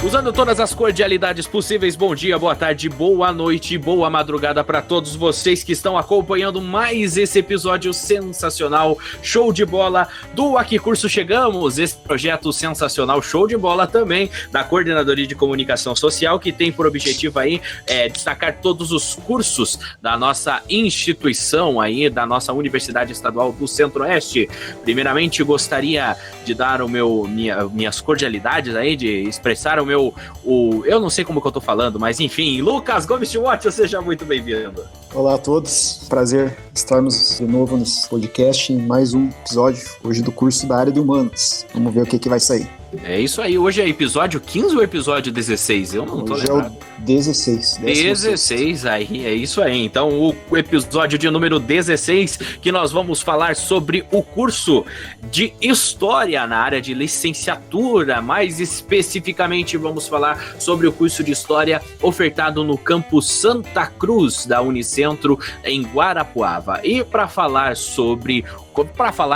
Usando todas as cordialidades possíveis, bom dia, boa tarde, boa noite, boa madrugada para todos vocês que estão acompanhando mais esse episódio sensacional, show de bola do A Que Curso Chegamos, esse projeto sensacional, show de bola também da Coordenadoria de Comunicação Social, que tem por objetivo aí destacar todos os cursos da nossa instituição aí, da nossa Universidade Estadual do Centro-Oeste. Primeiramente, gostaria de dar minhas cordialidades aí, de expressar eu não sei como que eu tô falando, mas enfim, Lucas Gomes Timóteo, seja muito bem-vindo. Olá a todos, prazer estarmos de novo nesse podcast em mais um episódio hoje do curso da área de humanas. Vamos ver o que vai sair. É isso aí, hoje é episódio 15 ou episódio 16? Eu não tô lembrado. Hoje é o 16. 16, aí, é isso aí. Então, o episódio de número 16, que nós vamos falar sobre o curso de História na área de licenciatura. Mais especificamente, vamos falar sobre o curso de História ofertado no campus Santa Cruz da Unicentro, em Guarapuava. E para falar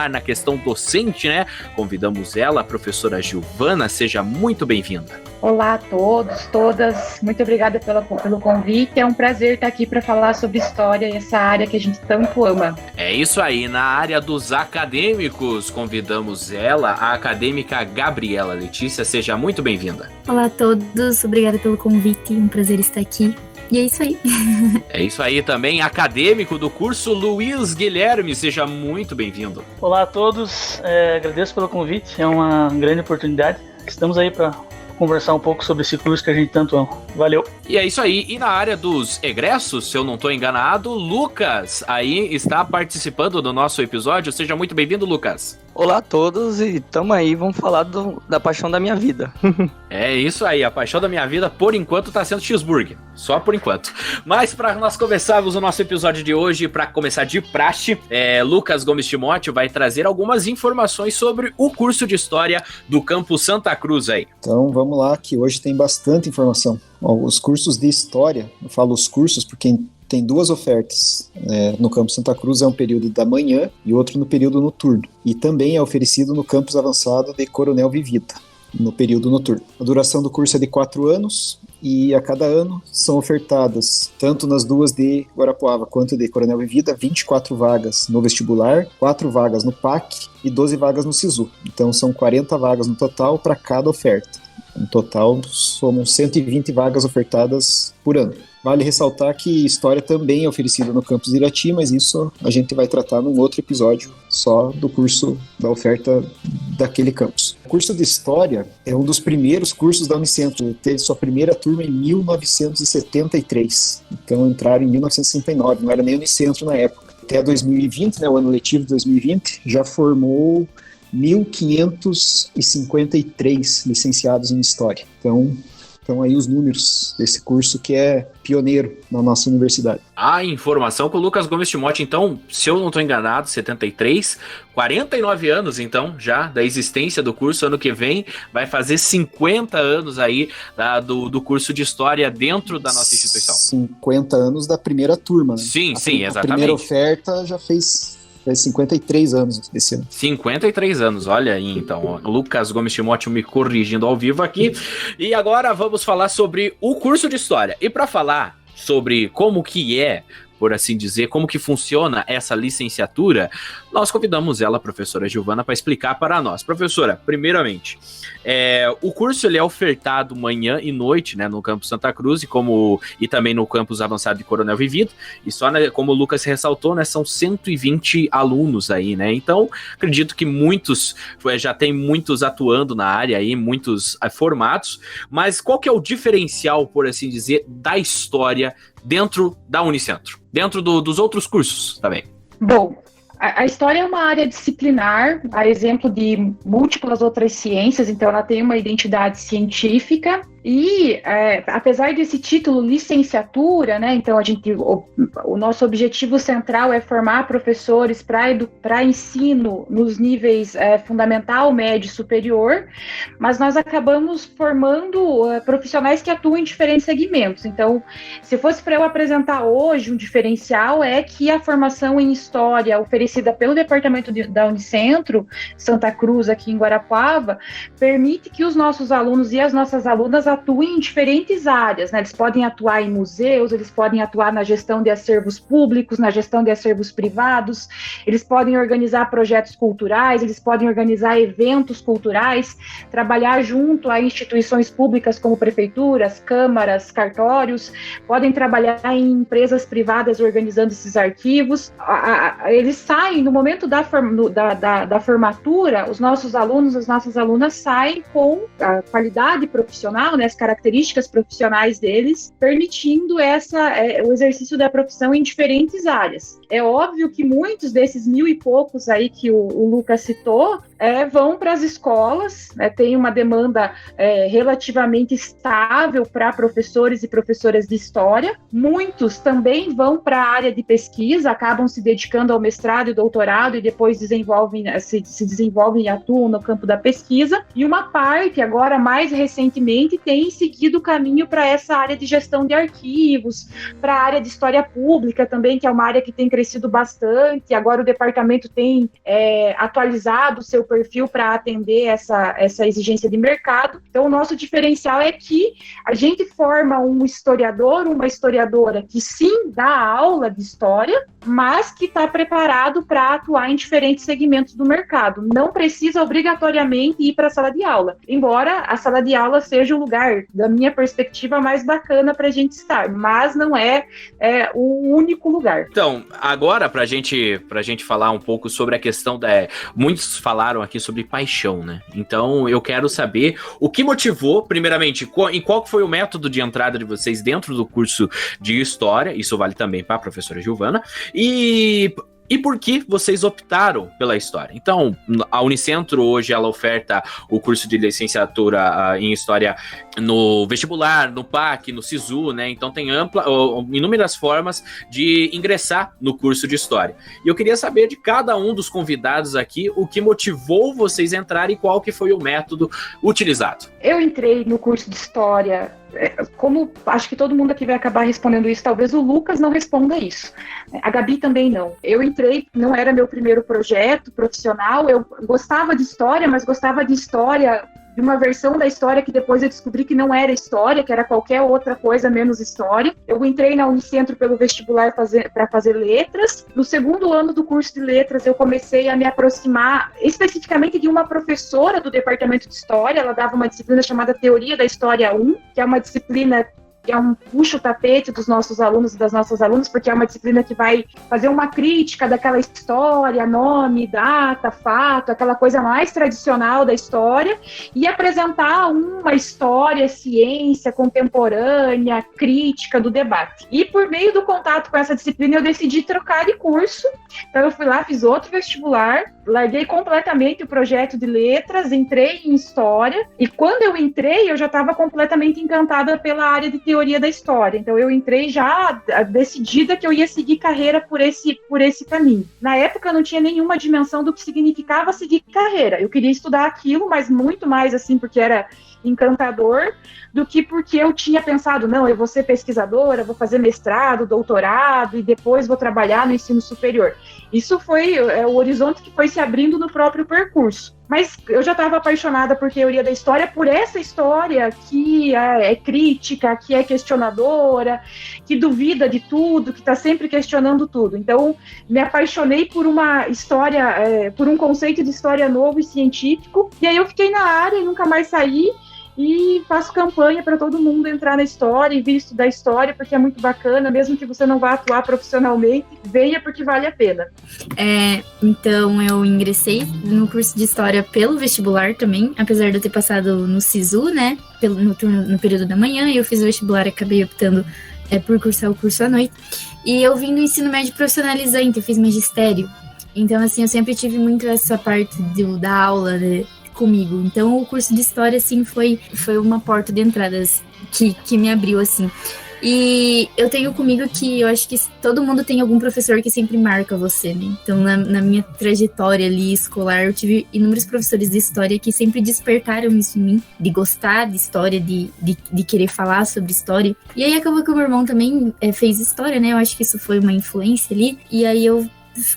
na questão docente, né, convidamos ela, a professora Giovana, seja muito bem-vinda. Olá a todos, todas, muito obrigada pelo convite, é um prazer estar aqui para falar sobre história e essa área que a gente tanto ama. É isso aí, na área dos acadêmicos, convidamos ela, a acadêmica Gabriela Letícia, seja muito bem-vinda. Olá a todos, obrigada pelo convite, um prazer estar aqui. E é isso aí. É isso aí também, acadêmico do curso Luiz Guilherme, seja muito bem-vindo. Olá a todos, agradeço pelo convite, é uma grande oportunidade. Estamos aí para conversar um pouco sobre esse curso que a gente tanto ama. Valeu. E é isso aí. E na área dos egressos, se eu não estou enganado, Lucas aí está participando do nosso episódio. Seja muito bem-vindo, Lucas. Olá a todos e tamo aí, vamos falar da paixão da minha vida. É isso aí, a paixão da minha vida por enquanto tá sendo cheeseburger, só por enquanto. Mas para nós começarmos o nosso episódio de hoje, para começar de praxe, Lucas Gomes Timóteo vai trazer algumas informações sobre o curso de História do campus Santa Cruz aí. Então vamos lá, que hoje tem bastante informação. Os cursos de História, eu falo os cursos porque tem duas ofertas. No campus Santa Cruz é um período da manhã e outro no período noturno. E também é oferecido no campus avançado de Coronel Vivida, no período noturno. A duração do curso é de 4 anos e a cada ano são ofertadas, tanto nas duas de Guarapuava quanto de Coronel Vivida, 24 vagas no vestibular, 4 vagas no PAC e 12 vagas no SISU. Então são 40 vagas no total para cada oferta. No total, somam 120 vagas ofertadas por ano. Vale ressaltar que História também é oferecida no campus de Irati, mas isso a gente vai tratar num outro episódio só do curso, da oferta daquele campus. O curso de História é um dos primeiros cursos da Unicentro. Teve sua primeira turma em 1973. Então entraram em 1969, não era nem Unicentro na época. Até 2020, né, o ano letivo de 2020, já formou 1.553 licenciados em História. Então aí os números desse curso que é pioneiro na nossa universidade. A informação com o Lucas Gomes Timóteo, então, se eu não estou enganado, 73, 49 anos, então, já da existência do curso. Ano que vem vai fazer 50 anos aí do curso de História dentro da nossa instituição. 50 anos da primeira turma, né? Sim, exatamente. A primeira oferta já fez 53 anos esse ano. 53 anos, olha aí, então. Lucas Gomes Timóteo me corrigindo ao vivo aqui. E agora vamos falar sobre o curso de História. E para falar sobre como que é, por assim dizer, como que funciona essa licenciatura, nós convidamos ela, a professora Giovana, para explicar para nós. Professora, primeiramente, o curso ele é ofertado manhã e noite, né, no campus Santa Cruz e também no campus avançado de Coronel Vivida, e só, né, como o Lucas ressaltou, né, são 120 alunos aí, né, então acredito que já tem muitos atuando na área aí, muitos formados, mas qual que é o diferencial, por assim dizer, da História dentro da Unicentro? Dentro dos outros cursos também. Bom, a história é uma área disciplinar, a exemplo de múltiplas outras ciências, então ela tem uma identidade científica e, apesar desse título licenciatura, né, então o nosso objetivo central é formar professores para ensino nos níveis fundamental, médio e superior, mas nós acabamos formando profissionais que atuam em diferentes segmentos. Então, se fosse para eu apresentar hoje um diferencial, é que a formação em História oferecida pelo departamento da Unicentro, Santa Cruz, aqui em Guarapuava, permite que os nossos alunos e as nossas alunas atuem em diferentes áreas, né? Eles podem atuar em museus, eles podem atuar na gestão de acervos públicos, na gestão de acervos privados, eles podem organizar projetos culturais, eles podem organizar eventos culturais, trabalhar junto a instituições públicas como prefeituras, câmaras, cartórios, podem trabalhar em empresas privadas organizando esses arquivos. Eles saem, no momento da formatura, os nossos alunos, as nossas alunas saem com a qualidade profissional, né, as características profissionais deles, permitindo o exercício da profissão em diferentes áreas. É óbvio que muitos desses 1.000 e poucos aí que o Lucas citou, vão para as escolas, né, tem uma demanda relativamente estável para professores e professoras de história. Muitos também vão para a área de pesquisa, acabam se dedicando ao mestrado e doutorado e depois se desenvolvem e atuam no campo da pesquisa. E uma parte, agora mais recentemente, tem seguido o caminho para essa área de gestão de arquivos, para a área de história pública também, que é uma área que tem crescido bastante. Agora o departamento tem atualizado o seu perfil para atender essa exigência de mercado. Então, o nosso diferencial é que a gente forma um historiador, uma historiadora que sim dá aula de história, mas que está preparado para atuar em diferentes segmentos do mercado. Não precisa obrigatoriamente ir para a sala de aula, embora a sala de aula seja o lugar, da minha perspectiva, mais bacana para a gente estar, mas não é o único lugar. Então, agora, para a gente falar um pouco sobre a questão muitos falaram aqui sobre paixão, né? Então, eu quero saber o que motivou, primeiramente, em qual foi o método de entrada de vocês dentro do curso de História, isso vale também para a professora Giovana, e por que vocês optaram pela História? Então, a Unicentro hoje ela oferta o curso de licenciatura em História no vestibular, no PAC, no SISU, né? Então tem inúmeras formas de ingressar no curso de História. E eu queria saber de cada um dos convidados aqui o que motivou vocês a entrarem e qual que foi o método utilizado. Eu entrei no curso de História, como acho que todo mundo aqui vai acabar respondendo isso, talvez o Lucas não responda isso, a Gabi também não. Eu entrei, não era meu primeiro projeto profissional, eu gostava de História, mas gostava de História, de uma versão da História que depois eu descobri que não era História, que era qualquer outra coisa menos História. Eu entrei na Unicentro pelo vestibular para fazer Letras. No segundo ano do curso de Letras, eu comecei a me aproximar especificamente de uma professora do Departamento de História. Ela dava uma disciplina chamada Teoria da História 1, que é uma disciplina que é um puxa-o-tapete dos nossos alunos e das nossas alunas, porque é uma disciplina que vai fazer uma crítica daquela história, nome, data, fato, aquela coisa mais tradicional da história, e apresentar uma história, ciência contemporânea, crítica do debate. E por meio do contato com essa disciplina, eu decidi trocar de curso. Então eu fui lá, fiz outro vestibular, larguei completamente o projeto de letras, entrei em História, e quando eu entrei, eu já estava completamente encantada pela área de teoria da história. Então eu entrei já decidida que eu ia seguir carreira por esse caminho. Na época eu não tinha nenhuma dimensão do que significava seguir carreira. Eu queria estudar aquilo, mas muito mais assim porque era encantador do que porque eu tinha pensado, não, eu vou ser pesquisadora, vou fazer mestrado, doutorado e depois vou trabalhar no ensino superior. Isso foi o horizonte que foi se abrindo no próprio percurso. Mas eu já estava apaixonada por teoria da história, por essa história que é crítica, que é questionadora, que duvida de tudo, que está sempre questionando tudo. Então, me apaixonei por uma história, por um conceito de história novo e científico, e aí eu fiquei na área e nunca mais saí. E faço campanha para todo mundo entrar na história e vir estudar história, porque é muito bacana, mesmo que você não vá atuar profissionalmente, venha porque vale a pena. Então eu ingressei no curso de História pelo vestibular também, apesar de eu ter passado no SISU, né, no período da manhã, eu fiz o vestibular e acabei optando por cursar o curso à noite. E eu vim do ensino médio profissionalizante, eu fiz magistério, então assim, eu sempre tive muito essa parte da aula, comigo. Então o curso de História assim foi uma porta de entradas que me abriu assim. E eu tenho comigo que eu acho que todo mundo tem algum professor que sempre marca você, né? Então na minha trajetória ali escolar eu tive inúmeros professores de História que sempre despertaram isso em mim, de gostar de História, de querer falar sobre História. E aí acabou que o meu irmão também fez História, né? Eu acho que isso foi uma influência ali. E aí eu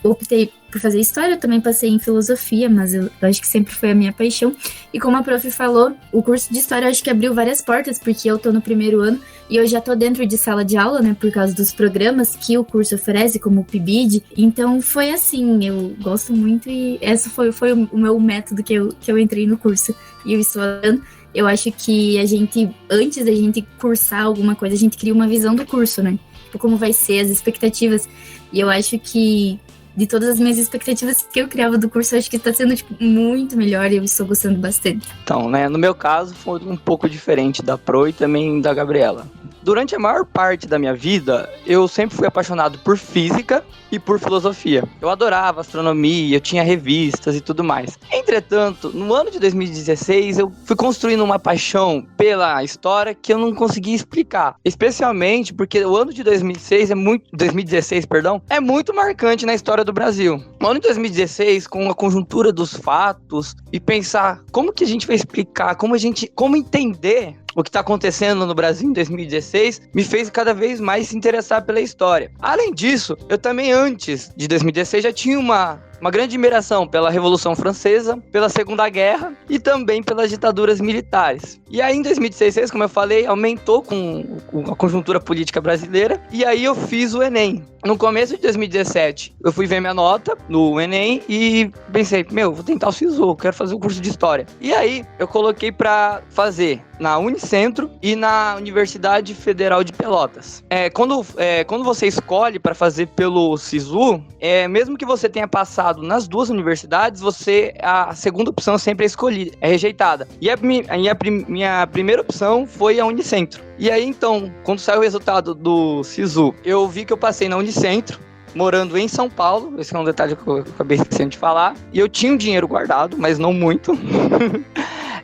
optei por fazer história, eu também passei em filosofia, mas eu acho que sempre foi a minha paixão. E como a prof falou, o curso de história eu acho que abriu várias portas, porque eu tô no primeiro ano e eu já tô dentro de sala de aula, né, por causa dos programas que o curso oferece, como o PIBID. Então foi assim, eu gosto muito e esse foi o meu método que eu entrei no curso. E eu estou adorando. Eu acho que antes da gente cursar alguma coisa, a gente cria uma visão do curso, né? Tipo, como vai ser, as expectativas. E eu acho que de todas as minhas expectativas que eu criava do curso, eu acho que está sendo tipo, muito melhor e eu estou gostando bastante. Então, né, no meu caso foi um pouco diferente da Pro e também da Gabriela. Durante a maior parte da minha vida, eu sempre fui apaixonado por física e por filosofia. Eu adorava astronomia, eu tinha revistas e tudo mais. Entretanto, no ano de 2016, eu fui construindo uma paixão pela história que eu não conseguia explicar. Especialmente porque o ano de 2016 é muito marcante na história do Brasil. O ano de 2016, com a conjuntura dos fatos e pensar como que a gente vai explicar, como entender o que está acontecendo no Brasil em 2016, me fez cada vez mais se interessar pela história. Além disso, eu também antes de 2016 já tinha uma grande admiração pela Revolução Francesa, pela Segunda Guerra e também pelas ditaduras militares. E aí em 2016, como eu falei, aumentou com a conjuntura política brasileira e aí eu fiz o Enem. No começo de 2017, eu fui ver minha nota no Enem e pensei, vou tentar o SISU, quero fazer o curso de História. E aí eu coloquei para fazer na Unicentro e na Universidade Federal de Pelotas. Quando você escolhe para fazer pelo SISU, mesmo que você tenha passado nas duas universidades, a segunda opção sempre é rejeitada. E a minha primeira opção foi a Unicentro. E aí, então, quando saiu o resultado do SISU, eu vi que eu passei na Unicentro, morando em São Paulo. Esse é um detalhe que eu acabei esquecendo de falar. E eu tinha um dinheiro guardado, mas não muito.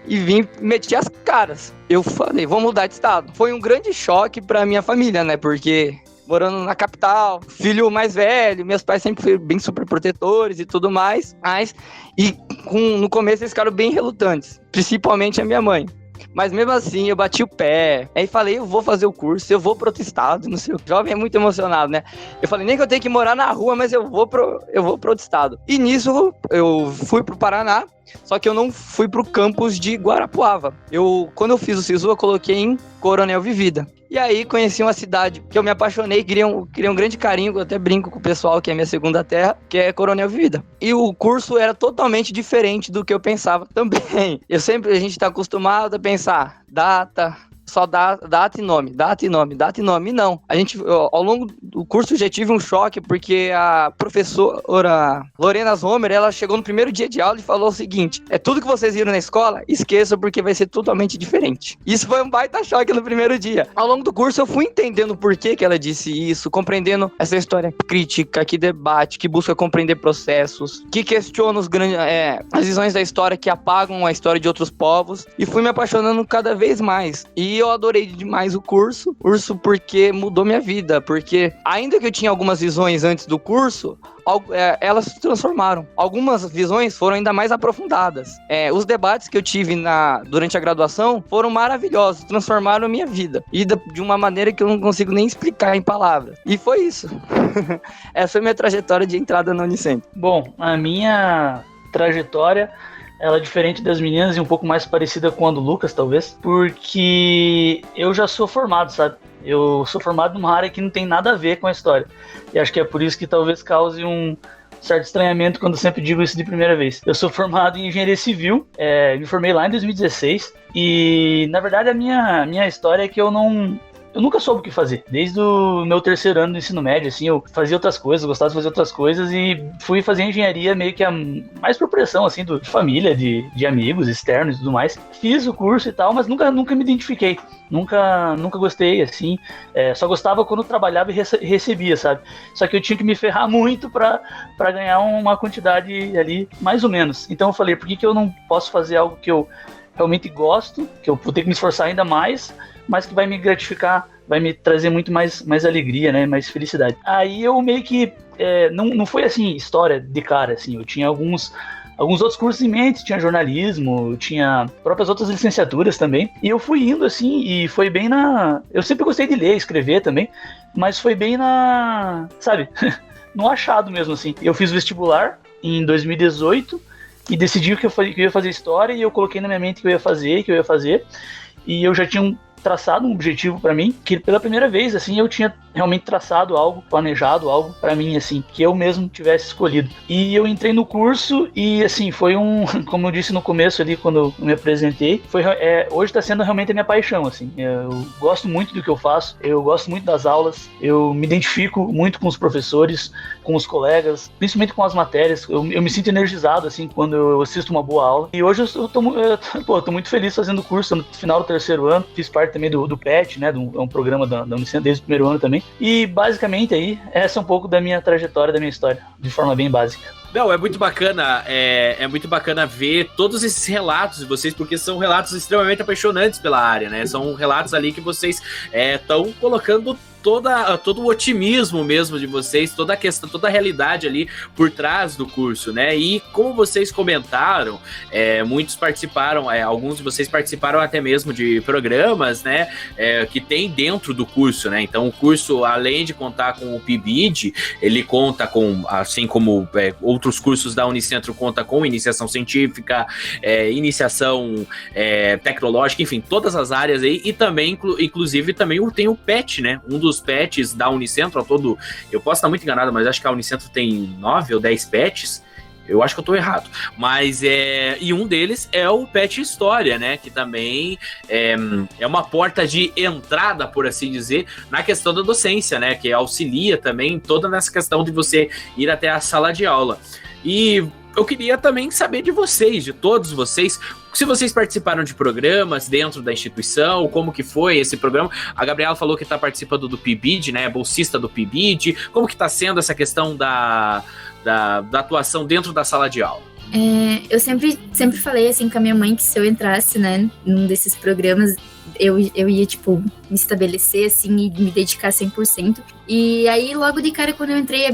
E meti as caras. Eu falei, vou mudar de estado. Foi um grande choque pra minha família, né? Porque morando na capital, filho mais velho, meus pais sempre foram bem super protetores e tudo mais. No começo eles ficaram bem relutantes, principalmente a minha mãe. Mas mesmo assim, eu bati o pé. Aí falei, eu vou fazer o curso, eu vou pro outro estado, não sei o que. O jovem é muito emocionado, né? Eu falei, nem que eu tenho que morar na rua, mas eu vou pro outro estado. E nisso, eu fui pro Paraná, só que eu não fui pro campus de Guarapuava. Quando eu fiz o SISU, eu coloquei em Coronel Vivida. E aí conheci uma cidade que eu me apaixonei, queria um grande carinho, eu até brinco com o pessoal que é minha segunda terra, que é Coronel Vivida. E o curso era totalmente diferente do que eu pensava também. A gente tá acostumado a pensar data, só data e nome. E não. Ao longo do curso, já tive um choque, porque a professora Lorena Zomer, ela chegou no primeiro dia de aula e falou o seguinte, tudo que vocês viram na escola, esqueçam, porque vai ser totalmente diferente. Isso foi um baita choque no primeiro dia. Ao longo do curso, eu fui entendendo por que ela disse isso, compreendendo essa história crítica, que debate, que busca compreender processos, que questiona as visões da história que apagam a história de outros povos, e fui me apaixonando cada vez mais. E eu adorei demais o curso porque mudou minha vida, porque ainda que eu tinha algumas visões antes do curso, elas se transformaram. Algumas visões foram ainda mais aprofundadas. Os debates que eu tive durante a graduação foram maravilhosos, transformaram a minha vida. E de uma maneira que eu não consigo nem explicar em palavras. E foi isso. Essa foi minha trajetória de entrada na Unicentro. Bom, a minha trajetória, ela é diferente das meninas e um pouco mais parecida com a do Lucas, talvez, porque eu já sou formado, sabe? Eu sou formado numa área que não tem nada a ver com a história. E acho que é por isso que talvez cause um certo estranhamento quando eu sempre digo isso de primeira vez. Eu sou formado em engenharia civil, me formei lá em 2016, e na verdade a minha história é que eu nunca soube o que fazer. Desde o meu terceiro ano do ensino médio, assim, eu fazia outras coisas, gostava de fazer outras coisas e fui fazer engenharia meio que mais por pressão, assim, de família, de amigos externos e tudo mais. Fiz o curso e tal, mas nunca me identifiquei. Nunca gostei, assim. Só gostava quando trabalhava e recebia, sabe? Só que eu tinha que me ferrar muito pra ganhar uma quantidade ali, mais ou menos. Então eu falei, por que eu não posso fazer algo que eu realmente gosto, que eu vou ter que me esforçar ainda mais, mas que vai me gratificar, vai me trazer muito mais alegria, né, mais felicidade. Aí eu meio que, não foi assim, história de cara, assim, eu tinha alguns outros cursos em mente, tinha jornalismo, tinha próprias outras licenciaturas também, e eu fui indo assim, e foi bem eu sempre gostei de ler, escrever também, mas foi bem sabe, no achado mesmo, assim. Eu fiz vestibular em 2018 e decidi que eu ia fazer história, e eu coloquei na minha mente que eu ia fazer, e eu já tinha traçado um objetivo pra mim, que pela primeira vez, assim, eu tinha realmente traçado algo, planejado algo pra mim, assim, que eu mesmo tivesse escolhido. E eu entrei no curso e, assim, foi como eu disse no começo ali, quando eu me apresentei, hoje tá sendo realmente a minha paixão, assim. Eu gosto muito do que eu faço, eu gosto muito das aulas, eu me identifico muito com os professores, com os colegas, principalmente com as matérias. Eu me sinto energizado, assim, quando eu assisto uma boa aula. E hoje eu tô muito feliz fazendo o curso. No final do terceiro ano, fiz parte também do PET, né, é um programa da Unicentro desde o primeiro ano também. E basicamente aí, essa é um pouco da minha trajetória, da minha história, de forma bem básica. Não, é muito bacana, é muito bacana ver todos esses relatos de vocês, porque são relatos extremamente apaixonantes pela área, né? São relatos ali que vocês estão colocando todo o otimismo mesmo de vocês, toda a questão, toda a realidade ali por trás do curso, né? E como vocês comentaram, muitos participaram, alguns de vocês participaram até mesmo de programas, né? Que tem dentro do curso, né? Então o curso, além de contar com o PIBID, ele conta com, assim como outros cursos da Unicentro, conta com iniciação científica, iniciação tecnológica, enfim, todas as áreas aí, e também, inclusive, também tem o PET, né? Um dos PETs da Unicentro, ao todo, eu posso estar muito enganado, mas acho que a Unicentro tem 9 ou 10 PETs, eu acho que eu tô errado, mas e um deles é o PET História, né, que também é uma porta de entrada, por assim dizer, na questão da docência, né, que auxilia também toda nessa questão de você ir até a sala de aula. E eu queria também saber de vocês, de todos vocês, se vocês participaram de programas dentro da instituição, como que foi esse programa. A Gabriela falou que está participando do PIBID, né, bolsista do PIBID. Como que está sendo essa questão da atuação dentro da sala de aula? Eu sempre falei, assim, com a minha mãe que se eu entrasse, né, num desses programas, eu ia, tipo, me estabelecer, assim, e me dedicar 100%. E aí, logo de cara, quando eu entrei,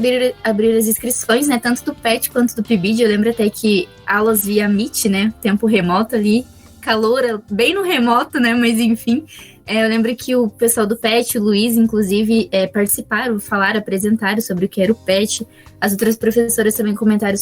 abrir as inscrições, né, tanto do PET quanto do PIBID, eu lembro até que aulas via Meet, né, tempo remoto ali, calor, bem no remoto, né, mas enfim. Eu lembro que o pessoal do PET, o Luiz, inclusive, participaram, falaram, apresentaram sobre o que era o PET. As outras professoras também comentaram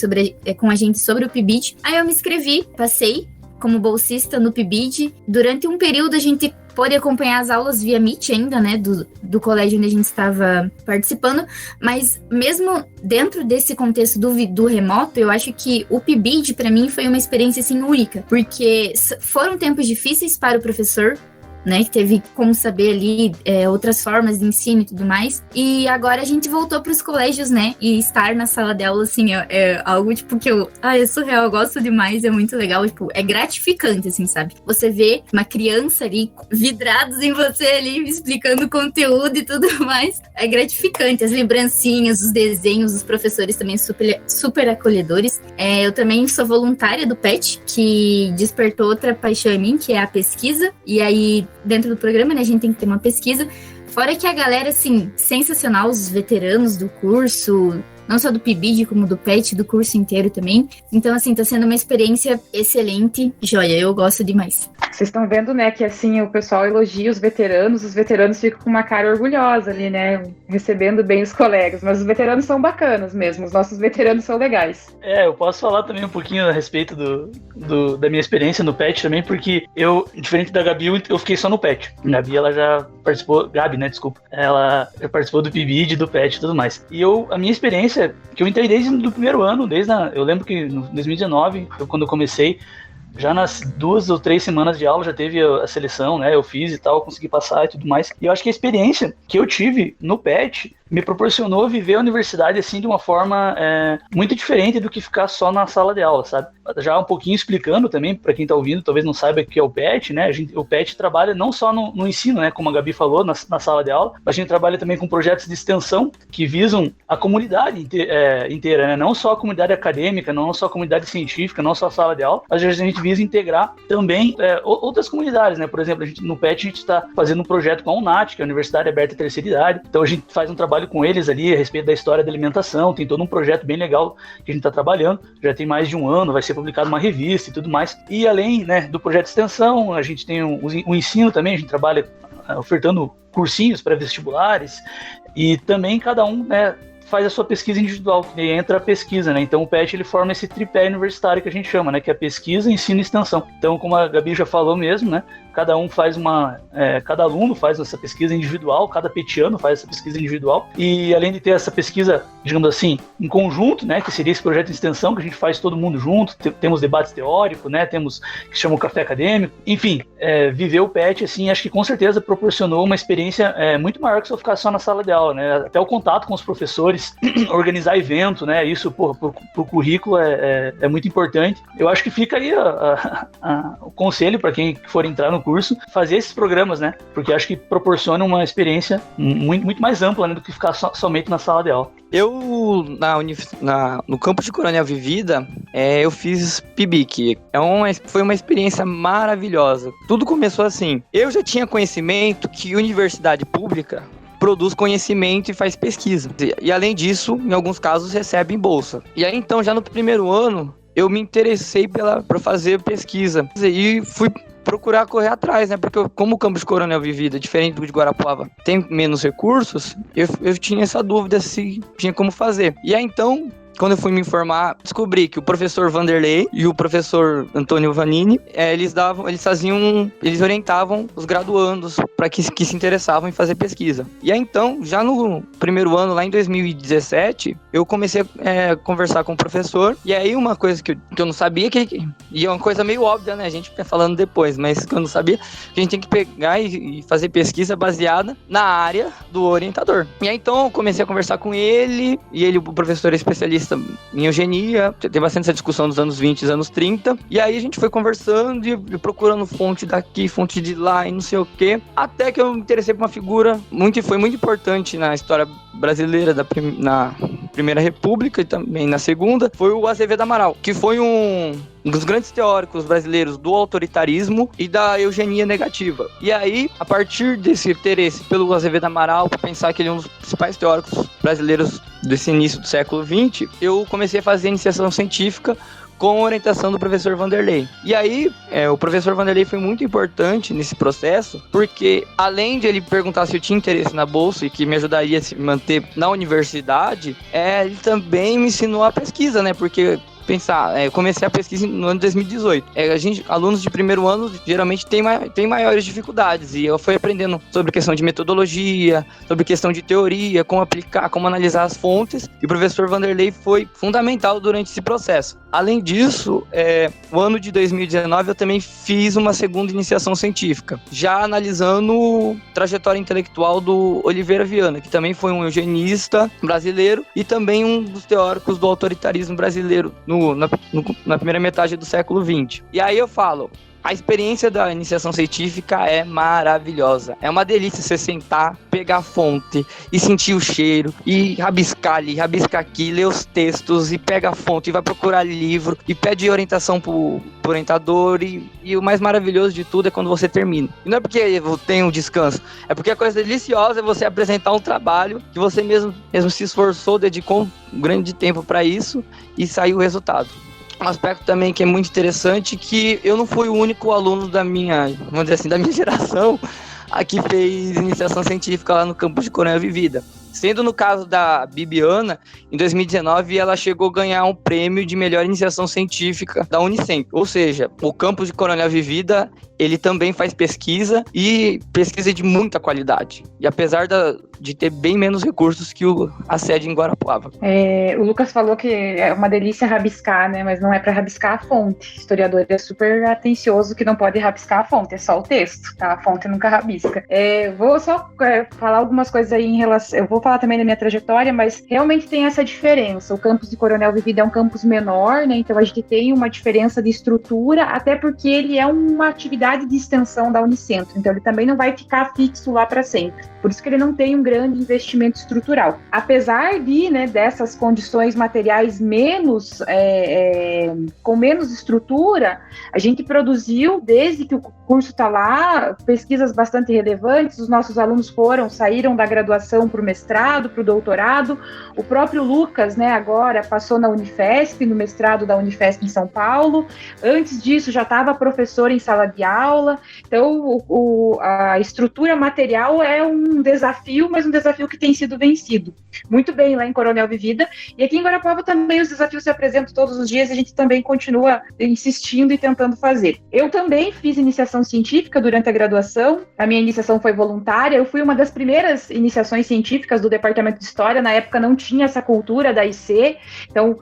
com a gente sobre o PIBID. Aí eu me inscrevi, passei como bolsista no PIBID. Durante um período a gente pôde acompanhar as aulas via Meet ainda, né, do colégio onde a gente estava participando, mas mesmo dentro desse contexto do remoto, eu acho que o PIBID para mim foi uma experiência, assim, única, porque foram tempos difíceis para o professor, né, que teve como saber ali outras formas de ensino e tudo mais, e agora a gente voltou para os colégios, né, e estar na sala de aula, assim, é algo, tipo, que é surreal, eu gosto demais, é muito legal, tipo, é gratificante, assim, sabe, você vê uma criança ali, vidrados em você ali, explicando conteúdo e tudo mais, é gratificante, as lembrancinhas, os desenhos, os professores também super acolhedores. Eu também sou voluntária do PET, que despertou outra paixão em mim, que é a pesquisa, e aí dentro do programa, né, a gente tem que ter uma pesquisa. Fora que a galera, assim, sensacional, os veteranos do curso, não só do PIBID, como do PET, do curso inteiro também. Então, assim, tá sendo uma experiência excelente. Joia, eu gosto demais. Vocês estão vendo, né, que assim, o pessoal elogia os veteranos ficam com uma cara orgulhosa ali, né, recebendo bem os colegas, mas os veteranos são bacanas mesmo, os nossos veteranos são legais. Eu posso falar também um pouquinho a respeito da minha experiência no PET também, porque eu, diferente da Gabi, eu fiquei só no PET. A Gabi, ela já participou, Gabi, né, desculpa, ela já participou do PIBID, do PET e tudo mais. E a minha experiência, que eu entrei desde o primeiro ano, eu lembro que em 2019, quando eu comecei, já nas 2 ou 3 semanas de aula já teve a seleção, né? Eu fiz e tal, consegui passar e tudo mais. E eu acho que a experiência que eu tive no PET me proporcionou viver a universidade assim de uma forma muito diferente do que ficar só na sala de aula, sabe? Já um pouquinho explicando também, para quem tá ouvindo, talvez não saiba o que é o PET, né? O PET trabalha não só no ensino, né? Como a Gabi falou, na sala de aula, mas a gente trabalha também com projetos de extensão que visam a comunidade inteira, né? Não só a comunidade acadêmica, não só a comunidade científica, não só a sala de aula, mas a gente visa integrar também outras comunidades, né? Por exemplo, no PET a gente está fazendo um projeto com a UNAT, que é a Universidade Aberta à Terceira Idade, então a gente faz um trabalho com eles ali a respeito da história da alimentação, tem todo um projeto bem legal que a gente está trabalhando, já tem mais de um ano, vai ser publicado uma revista e tudo mais, e além, né, do projeto de extensão, a gente tem o ensino também, a gente trabalha ofertando cursinhos para vestibulares, e também cada um, né, faz a sua pesquisa individual, que daí entra a pesquisa, né? Então o PET ele forma esse tripé universitário que a gente chama, né? Que é pesquisa, ensino e extensão. Então, como a Gabi já falou mesmo, né? Cada aluno faz essa pesquisa individual, cada petiano faz essa pesquisa individual, e além de ter essa pesquisa, digamos assim, em conjunto, né, que seria esse projeto de extensão que a gente faz todo mundo junto, temos debates teóricos, né, temos que se chama o café acadêmico, enfim, viver o PET, assim, acho que com certeza proporcionou uma experiência muito maior que se eu ficar só na sala de aula, né, até o contato com os professores, organizar evento, né, isso, pro currículo é muito importante. Eu acho que fica aí o conselho para quem for entrar no curso, fazer esses programas, né? Porque acho que proporciona uma experiência muito, muito mais ampla, né, do que ficar somente na sala de aula. Eu, no campus de Coronel Vivida, eu fiz PIBIC. Foi uma experiência maravilhosa. Tudo começou assim. Eu já tinha conhecimento que universidade pública produz conhecimento e faz pesquisa. E além disso, em alguns casos, recebe bolsa. E aí, então, já no primeiro ano, eu me interessei por fazer pesquisa. E fui procurar correr atrás, né? Porque como o campus de Coronel Vivida, diferente do de Guarapuava, tem menos recursos, eu tinha essa dúvida se tinha como fazer. E aí, então, quando eu fui me informar, descobri que o professor Vanderlei e o professor Antônio Vanini, eles orientavam os graduandos para que se interessavam em fazer pesquisa. E aí, então, já no primeiro ano, lá em 2017, eu comecei a conversar com o professor, e aí uma coisa que eu não sabia, e é uma coisa meio óbvia, né, a gente fica falando depois, mas que eu não sabia, que a gente tem que pegar e fazer pesquisa baseada na área do orientador. E aí, então, eu comecei a conversar com ele, e ele, o professor especialista em eugenia, teve bastante essa discussão dos anos 20 e anos 30, e aí a gente foi conversando e procurando fonte daqui, fonte de lá e não sei o que, até que eu me interessei por uma figura foi muito importante na história brasileira na Primeira República e também na Segunda, foi o Azevedo Amaral, que foi um dos grandes teóricos brasileiros do autoritarismo e da eugenia negativa. E aí, a partir desse interesse pelo Azevedo Amaral, por pensar que ele é um dos principais teóricos brasileiros desse início do século XX, eu comecei a fazer iniciação científica com a orientação do professor Vanderlei. E aí, o professor Vanderlei foi muito importante nesse processo, porque além de ele perguntar se eu tinha interesse na bolsa e que me ajudaria a se manter na universidade, ele também me ensinou a pesquisa, né? Porque eu comecei a pesquisa no ano de 2018. Alunos de primeiro ano geralmente têm maiores dificuldades, e eu fui aprendendo sobre questão de metodologia, sobre questão de teoria, como aplicar, como analisar as fontes, e o professor Vanderlei foi fundamental durante esse processo. Além disso, o ano de 2019 eu também fiz uma segunda iniciação científica, já analisando a trajetória intelectual do Oliveira Viana, que também foi um eugenista brasileiro e também um dos teóricos do autoritarismo brasileiro na primeira metade do século XX. E aí eu falo, a experiência da iniciação científica é maravilhosa. É uma delícia você sentar, pegar a fonte e sentir o cheiro, e rabiscar ali, rabiscar aqui, ler os textos, e pega a fonte, e vai procurar livro, e pede orientação pro orientador, e o mais maravilhoso de tudo é quando você termina. E não é porque eu tenho um descanso, é porque a coisa deliciosa é você apresentar um trabalho que você mesmo se esforçou, dedicou um grande tempo para isso, e saiu o resultado. Um aspecto também que é muito interessante, que eu não fui o único aluno da minha geração a que fez iniciação científica lá no campus de Coronel Vivida. Sendo no caso da Bibiana, em 2019 ela chegou a ganhar um prêmio de melhor iniciação científica da Unicamp. Ou seja, o campus de Coronel Vivida, ele também faz pesquisa, e pesquisa de muita qualidade. E apesar de ter bem menos recursos que a sede em Guarapuava. O Lucas falou que é uma delícia rabiscar, né? Mas não é para rabiscar a fonte. O historiador é super atencioso que não pode rabiscar a fonte, é só o texto, tá? A fonte nunca rabisca. Vou só falar algumas coisas aí em relação... Eu vou falar também da minha trajetória, mas realmente tem essa diferença. O campus de Coronel Vivida é um campus menor, né? Então a gente tem uma diferença de estrutura, até porque ele é uma atividade de extensão da Unicentro, então ele também não vai ficar fixo lá para sempre. Por isso que ele não tem um grande investimento estrutural. Apesar dessas condições materiais com menos estrutura, a gente produziu, desde que o curso está lá, pesquisas bastante relevantes. Os nossos alunos saíram da graduação para o mestrado, para o doutorado. O próprio Lucas, né, agora passou na Unifesp, no mestrado da Unifesp em São Paulo. Antes disso, já estava professor em sala de aula, aula. Então, a estrutura material é um desafio, mas um desafio que tem sido vencido muito bem lá em Coronel Vivida. E aqui em Guarapuava também os desafios se apresentam todos os dias e a gente também continua insistindo e tentando fazer. Eu também fiz iniciação científica durante a graduação. A minha iniciação foi voluntária. Eu fui uma das primeiras iniciações científicas do Departamento de História. Na época não tinha essa cultura da IC. Então,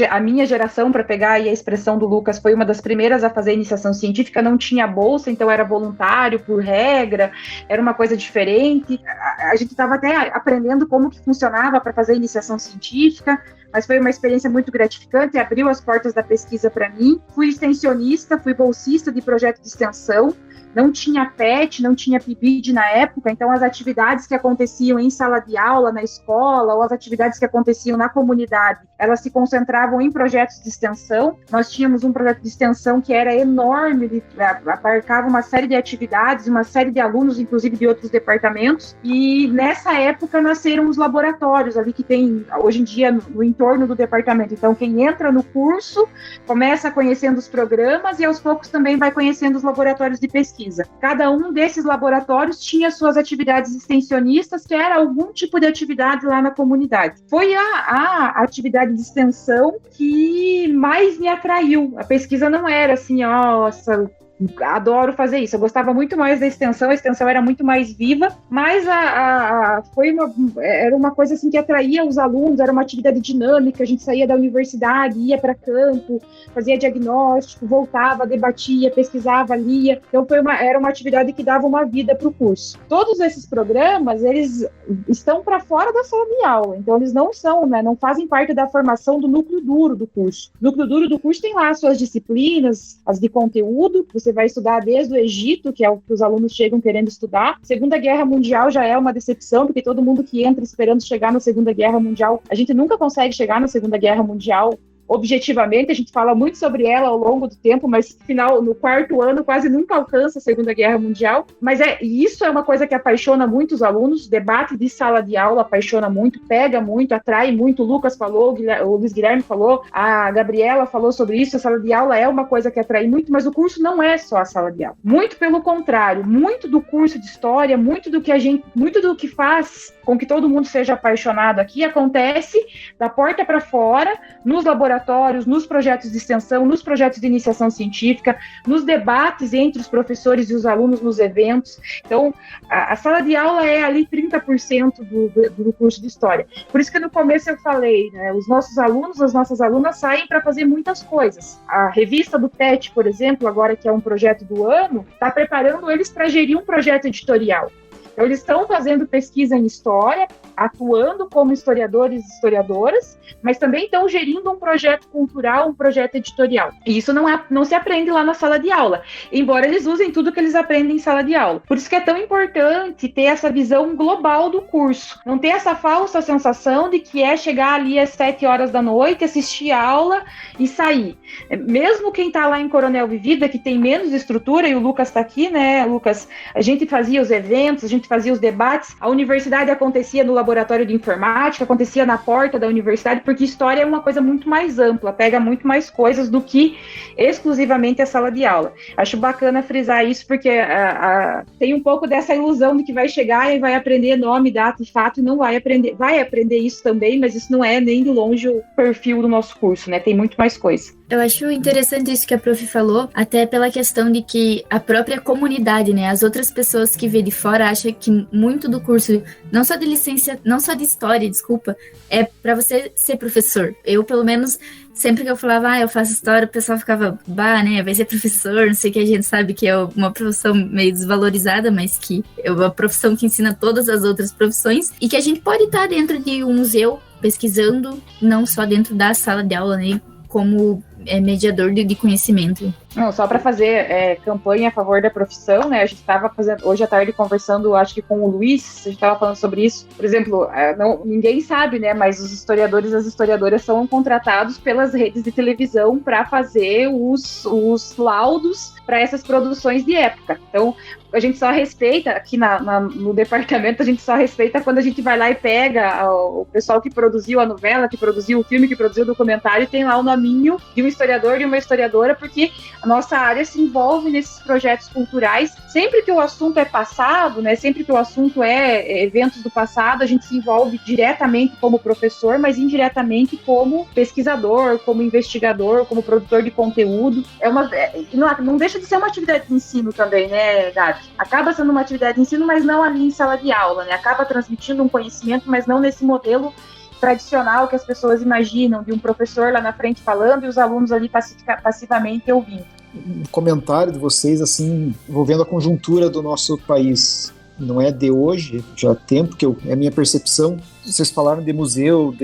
a minha geração, para pegar aí a expressão do Lucas, foi uma das primeiras a fazer iniciação científica. Não tinha bolsa, então era voluntário, por regra. Era uma coisa diferente. A gente estava até aprendendo como que funcionava para fazer iniciação científica, mas foi uma experiência muito gratificante, abriu as portas da pesquisa para mim. Fui extensionista, fui bolsista de projeto de extensão, não tinha PET, não tinha PIBID na época, então as atividades que aconteciam em sala de aula, na escola, ou as atividades que aconteciam na comunidade, elas se concentravam em projetos de extensão. Nós tínhamos um projeto de extensão que era enorme, abarcava uma série de atividades, uma série de alunos, inclusive de outros departamentos, e nessa época nasceram os laboratórios ali que tem, hoje em dia, no entorno do departamento. Então, quem entra no curso, começa conhecendo os programas e aos poucos também vai conhecendo os laboratórios de pesquisa. Cada um desses laboratórios tinha suas atividades extensionistas, que era algum tipo de atividade lá na comunidade. Foi a atividade de extensão que mais me atraiu. A pesquisa não era assim, nossa, adoro fazer isso. Eu gostava muito mais da extensão, a extensão era muito mais viva, mas era uma coisa assim que atraía os alunos, era uma atividade dinâmica, a gente saía da universidade, ia para campo, fazia diagnóstico, voltava, debatia, pesquisava, lia. Então era uma atividade que dava uma vida para o curso. Todos esses programas, eles estão para fora da sala de aula, então eles não são, não fazem parte da formação do núcleo duro do curso. O núcleo duro do curso tem lá as suas disciplinas, as de conteúdo, você vai estudar desde o Egito, que é o que os alunos chegam querendo estudar. Segunda Guerra Mundial já é uma decepção, porque todo mundo que entra esperando chegar na Segunda Guerra Mundial, a gente nunca consegue chegar na Segunda Guerra Mundial objetivamente. A gente fala muito sobre ela ao longo do tempo, mas no quarto ano quase nunca alcança a Segunda Guerra Mundial. Mas isso é uma coisa que apaixona muito os alunos. O debate de sala de aula apaixona muito, pega muito, atrai muito. O Lucas falou, o Luiz Guilherme falou, a Gabriela falou sobre isso. A sala de aula é uma coisa que atrai muito, mas o curso não é só a sala de aula. Muito pelo contrário, muito do curso de história, muito do que faz com que todo mundo seja apaixonado aqui acontece da porta para fora, nos laboratórios, nos projetos de extensão, nos projetos de iniciação científica, nos debates entre os professores e os alunos nos eventos. Então, a sala de aula é ali 30% do curso de História. Por isso que no começo eu falei, os nossos alunos, as nossas alunas saem para fazer muitas coisas. A revista do PET, por exemplo, agora que é um projeto do ano, está preparando eles para gerir um projeto editorial. Então, eles estão fazendo pesquisa em história, atuando como historiadores e historiadoras, mas também estão gerindo um projeto cultural, um projeto editorial. E isso não se aprende lá na sala de aula, embora eles usem tudo que eles aprendem em sala de aula. Por isso que é tão importante ter essa visão global do curso. Não ter essa falsa sensação de que é chegar ali às 7 horas da noite, assistir a aula e sair. Mesmo quem está lá em Coronel Vivida, que tem menos estrutura, e o Lucas está aqui, Lucas? A gente fazia os eventos, a gente fazia os debates, a universidade acontecia no laboratório de informática, acontecia na porta da universidade, porque história é uma coisa muito mais ampla, pega muito mais coisas do que exclusivamente a sala de aula. Acho bacana frisar isso, porque tem um pouco dessa ilusão de que vai chegar e vai aprender nome, data e fato, e não vai aprender isso também, mas isso não é nem de longe o perfil do nosso curso, tem muito mais coisa. Eu acho interessante isso que a prof falou, até pela questão de que a própria comunidade, as outras pessoas que vê de fora acham que muito do curso, não só de história, desculpa, é para você ser professor. Eu, pelo menos, sempre que eu falava, eu faço história, o pessoal ficava, vai ser professor, não sei o que, a gente sabe que é uma profissão meio desvalorizada, mas que é uma profissão que ensina todas as outras profissões, e que a gente pode estar dentro de um museu pesquisando, não só dentro da sala de aula, como mediador de conhecimento. Não, só para fazer campanha a favor da profissão, a gente estava fazendo hoje à tarde conversando, acho que com o Luiz, a gente estava falando sobre isso. Por exemplo, ninguém sabe, mas os historiadores e as historiadoras são contratados pelas redes de televisão para fazer os laudos para essas produções de época. Então, a gente só respeita, aqui no departamento, a gente só respeita quando a gente vai lá e pega o pessoal que produziu a novela, que produziu o filme, que produziu o documentário, e tem lá o nominho de um historiador e uma historiadora, porque a nossa área se envolve nesses projetos culturais. Sempre que o assunto é passado, né, sempre que o assunto é eventos do passado, a gente se envolve diretamente como professor, mas indiretamente como pesquisador, como investigador, como produtor de conteúdo. Não deixa de ser uma atividade de ensino também, né, Gabi? Acaba sendo uma atividade de ensino, mas não ali em sala de aula, né? Acaba transmitindo um conhecimento, mas não nesse modelo tradicional que as pessoas imaginam, de um professor lá na frente falando e os alunos ali passivamente ouvindo. Um comentário de vocês, assim, envolvendo a conjuntura do nosso país. Não é de hoje, já há tempo, que é a minha percepção. Vocês falaram de museu,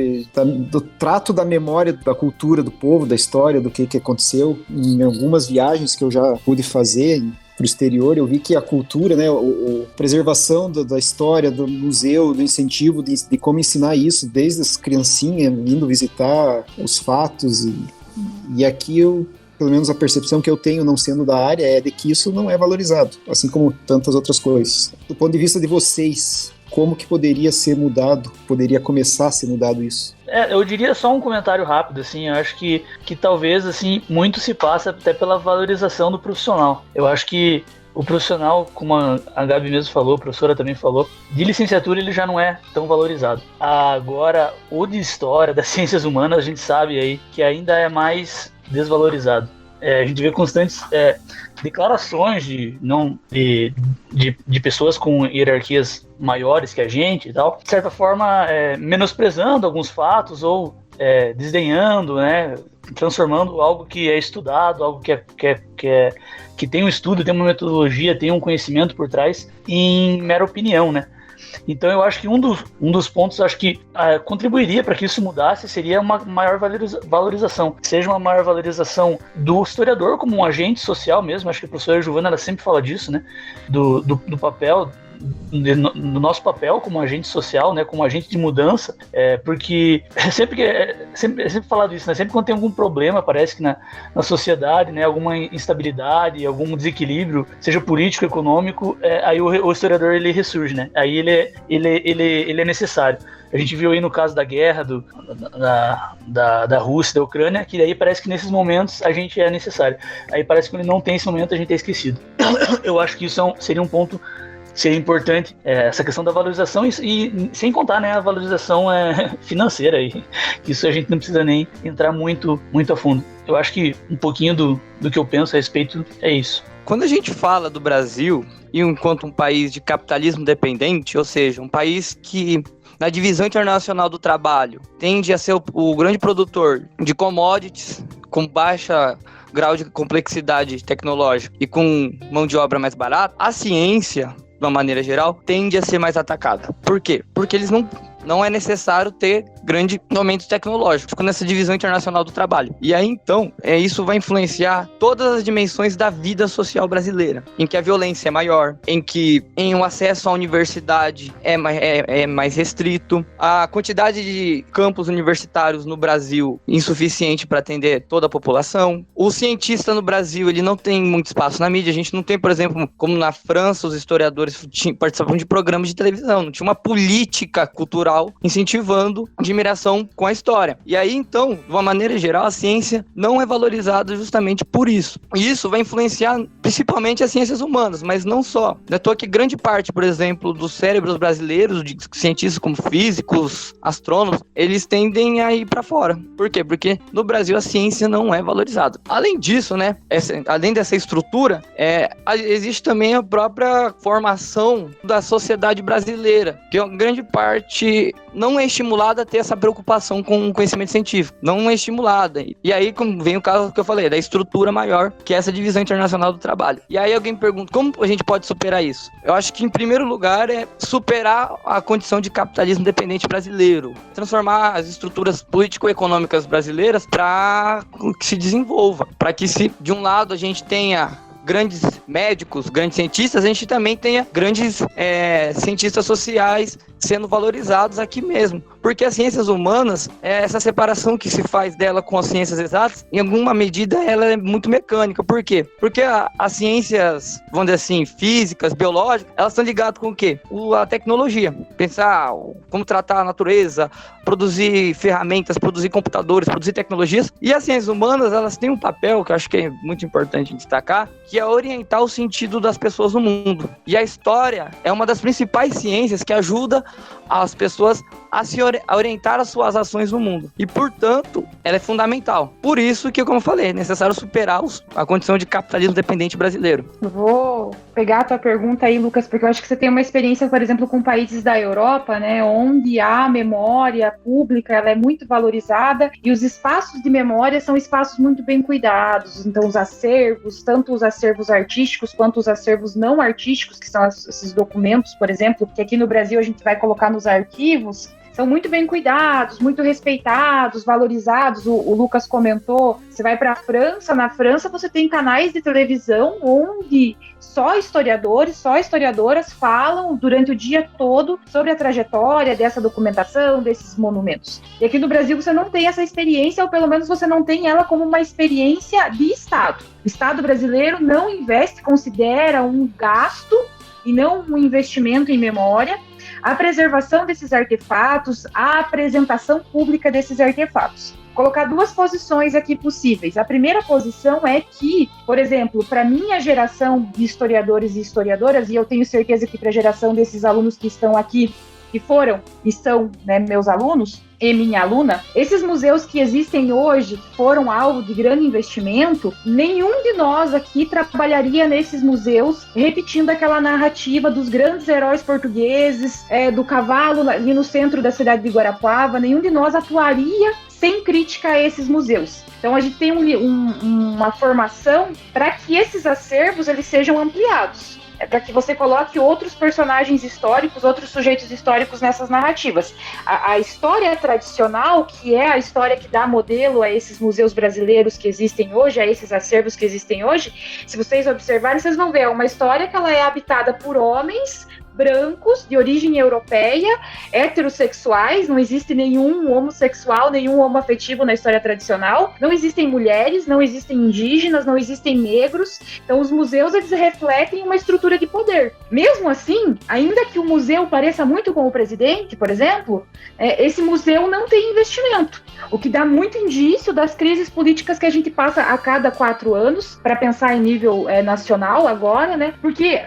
do trato da memória, da cultura do povo, da história, do que aconteceu. Em algumas viagens que eu já pude fazer para o exterior, eu vi que a cultura, né, a preservação da história, do museu, do incentivo de como ensinar isso, desde as criancinhas indo visitar os fatos. E aqui pelo menos a percepção que eu tenho, não sendo da área, é de que isso não é valorizado, assim como tantas outras coisas. Do ponto de vista de vocês, como que poderia ser mudado, poderia começar a ser mudado isso? Eu diria só um comentário rápido, assim, eu acho que talvez, assim, muito se passa até pela valorização do profissional. Eu acho que o profissional, como a Gabi mesmo falou, a professora também falou, de licenciatura ele já não é tão valorizado. Agora, o de história, das ciências humanas, a gente sabe aí que ainda é mais desvalorizado. A gente vê constantes declarações de pessoas com hierarquias maiores que a gente e tal, de certa forma menosprezando alguns fatos ou desdenhando, né, transformando algo que é estudado, algo que tem um estudo, tem uma metodologia, tem um conhecimento por trás, em mera opinião, né? Então eu acho que um dos pontos acho que contribuiria para que isso mudasse seria uma maior valorização, seja uma maior valorização do historiador como um agente social mesmo. Acho que a professora Giovana ela sempre fala disso, né? Do papel, do nosso papel como agente social, né, como agente de mudança, porque sempre falado isso, né, sempre quando tem algum problema, parece que na sociedade, né, alguma instabilidade, algum desequilíbrio, seja político, econômico, aí o historiador ele ressurge, né, aí ele é necessário. A gente viu aí no caso da guerra da Rússia, da Ucrânia, que aí parece que nesses momentos a gente é necessário. Aí parece que quando não tem esse momento a gente é esquecido. Eu acho que isso seria um ponto. Seria importante essa questão da valorização e sem contar, né, a valorização financeira aí, que isso a gente não precisa nem entrar muito a fundo. Eu acho que um pouquinho do que eu penso a respeito é isso. Quando a gente fala do Brasil, e enquanto um país de capitalismo dependente, ou seja, um país que na divisão internacional do trabalho tende a ser o grande produtor de commodities com baixa grau de complexidade tecnológica e com mão de obra mais barata, a ciência, de uma maneira geral, tende a ser mais atacada. Por quê? Porque eles não é necessário ter grandes aumentos tecnológicos nessa divisão internacional do trabalho. E aí, então, isso vai influenciar todas as dimensões da vida social brasileira, em que a violência é maior, em que o acesso à universidade é mais restrito, a quantidade de campos universitários no Brasil insuficiente para atender toda a população. O cientista no Brasil, ele não tem muito espaço na mídia. A gente não tem, por exemplo, como na França, os historiadores participavam de programas de televisão, não tinha uma política cultural incentivando admiração com a história. E aí, então, de uma maneira geral, a ciência não é valorizada justamente por isso. E isso vai influenciar principalmente as ciências humanas, mas não só. Eu tô aqui grande parte, por exemplo, dos cérebros brasileiros, de cientistas como físicos, astrônomos, eles tendem a ir para fora. Por quê? Porque no Brasil a ciência não é valorizada. Além disso, né, além dessa estrutura, existe também a própria formação da sociedade brasileira, que uma grande parte não é estimulada a ter essa preocupação com o conhecimento científico. Não é estimulada. E aí vem o caso que eu falei, da estrutura maior, que é essa divisão internacional do trabalho. E aí alguém pergunta, como a gente pode superar isso? Eu acho que, em primeiro lugar, é superar a condição de capitalismo dependente brasileiro. Transformar as estruturas político-econômicas brasileiras para que se desenvolva. Para que, se de um lado a gente tenha grandes médicos, grandes cientistas, a gente também tenha grandes cientistas sociais sendo valorizados aqui mesmo. Porque as ciências humanas, essa separação que se faz dela com as ciências exatas, em alguma medida ela é muito mecânica. Por quê? Porque as ciências, vamos dizer assim, físicas, biológicas, elas estão ligadas com o quê? A tecnologia. Pensar como tratar a natureza, produzir ferramentas, produzir computadores, produzir tecnologias. E as ciências humanas, elas têm um papel que eu acho que é muito importante destacar, que é orientar o sentido das pessoas no mundo. E a história é uma das principais ciências que ajuda as pessoas a orientar as suas ações no mundo. E, portanto, ela é fundamental. Por isso que, como eu falei, é necessário superar a condição de capitalismo dependente brasileiro. Vou pegar a tua pergunta aí, Lucas, porque eu acho que você tem uma experiência, por exemplo, com países da Europa, né, onde a memória pública ela é muito valorizada e os espaços de memória são espaços muito bem cuidados. Então, os acervos, tanto os acervos artísticos quanto os acervos não artísticos, que são esses documentos, por exemplo, que aqui no Brasil a gente vai colocar nos arquivos, são muito bem cuidados, muito respeitados, valorizados. O Lucas comentou, você vai para a França, na França você tem canais de televisão onde só historiadores, só historiadoras falam durante o dia todo sobre a trajetória dessa documentação, desses monumentos. E aqui no Brasil você não tem essa experiência, ou pelo menos você não tem ela como uma experiência de Estado. O Estado brasileiro não investe, considera um gasto e não um investimento em memória, a preservação desses artefatos, a apresentação pública desses artefatos. Vou colocar duas posições aqui possíveis. A primeira posição é que, por exemplo, para minha geração de historiadores e historiadoras, e eu tenho certeza que para a geração desses alunos que estão aqui, que foram e são, né, meus alunos e minha aluna, esses museus que existem hoje, que foram alvo de grande investimento, nenhum de nós aqui trabalharia nesses museus repetindo aquela narrativa dos grandes heróis portugueses, do cavalo ali no centro da cidade de Guarapuava, nenhum de nós atuaria sem crítica a esses museus. Então a gente tem uma formação para que esses acervos eles sejam ampliados. É para que você coloque outros personagens históricos, outros sujeitos históricos nessas narrativas. A história tradicional, que é a história que dá modelo a esses museus brasileiros que existem hoje, a esses acervos que existem hoje, se vocês observarem, vocês vão ver, é uma história que ela é habitada por homens brancos, de origem europeia, heterossexuais, não existe nenhum homossexual, nenhum homoafetivo na história tradicional, não existem mulheres, não existem indígenas, não existem negros, então os museus eles refletem uma estrutura de poder. Mesmo assim, ainda que o museu pareça muito com o presidente, por exemplo, esse museu não tem investimento, o que dá muito indício das crises políticas que a gente passa a cada 4 anos, para pensar em nível nacional agora, né? Porque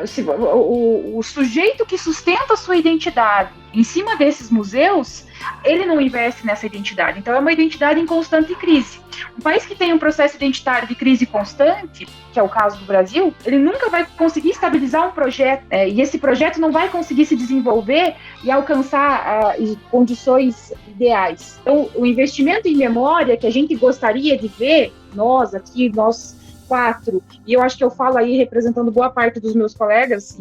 o sujeito que sustenta a sua identidade em cima desses museus, ele não investe nessa identidade. Então é uma identidade em constante crise. Um país que tem um processo identitário de crise constante, que é o caso do Brasil, ele nunca vai conseguir estabilizar um projeto, e esse projeto não vai conseguir se desenvolver e alcançar condições ideais. Então o investimento em memória que a gente gostaria de ver, nós 4, e eu acho que eu falo aí representando boa parte dos meus colegas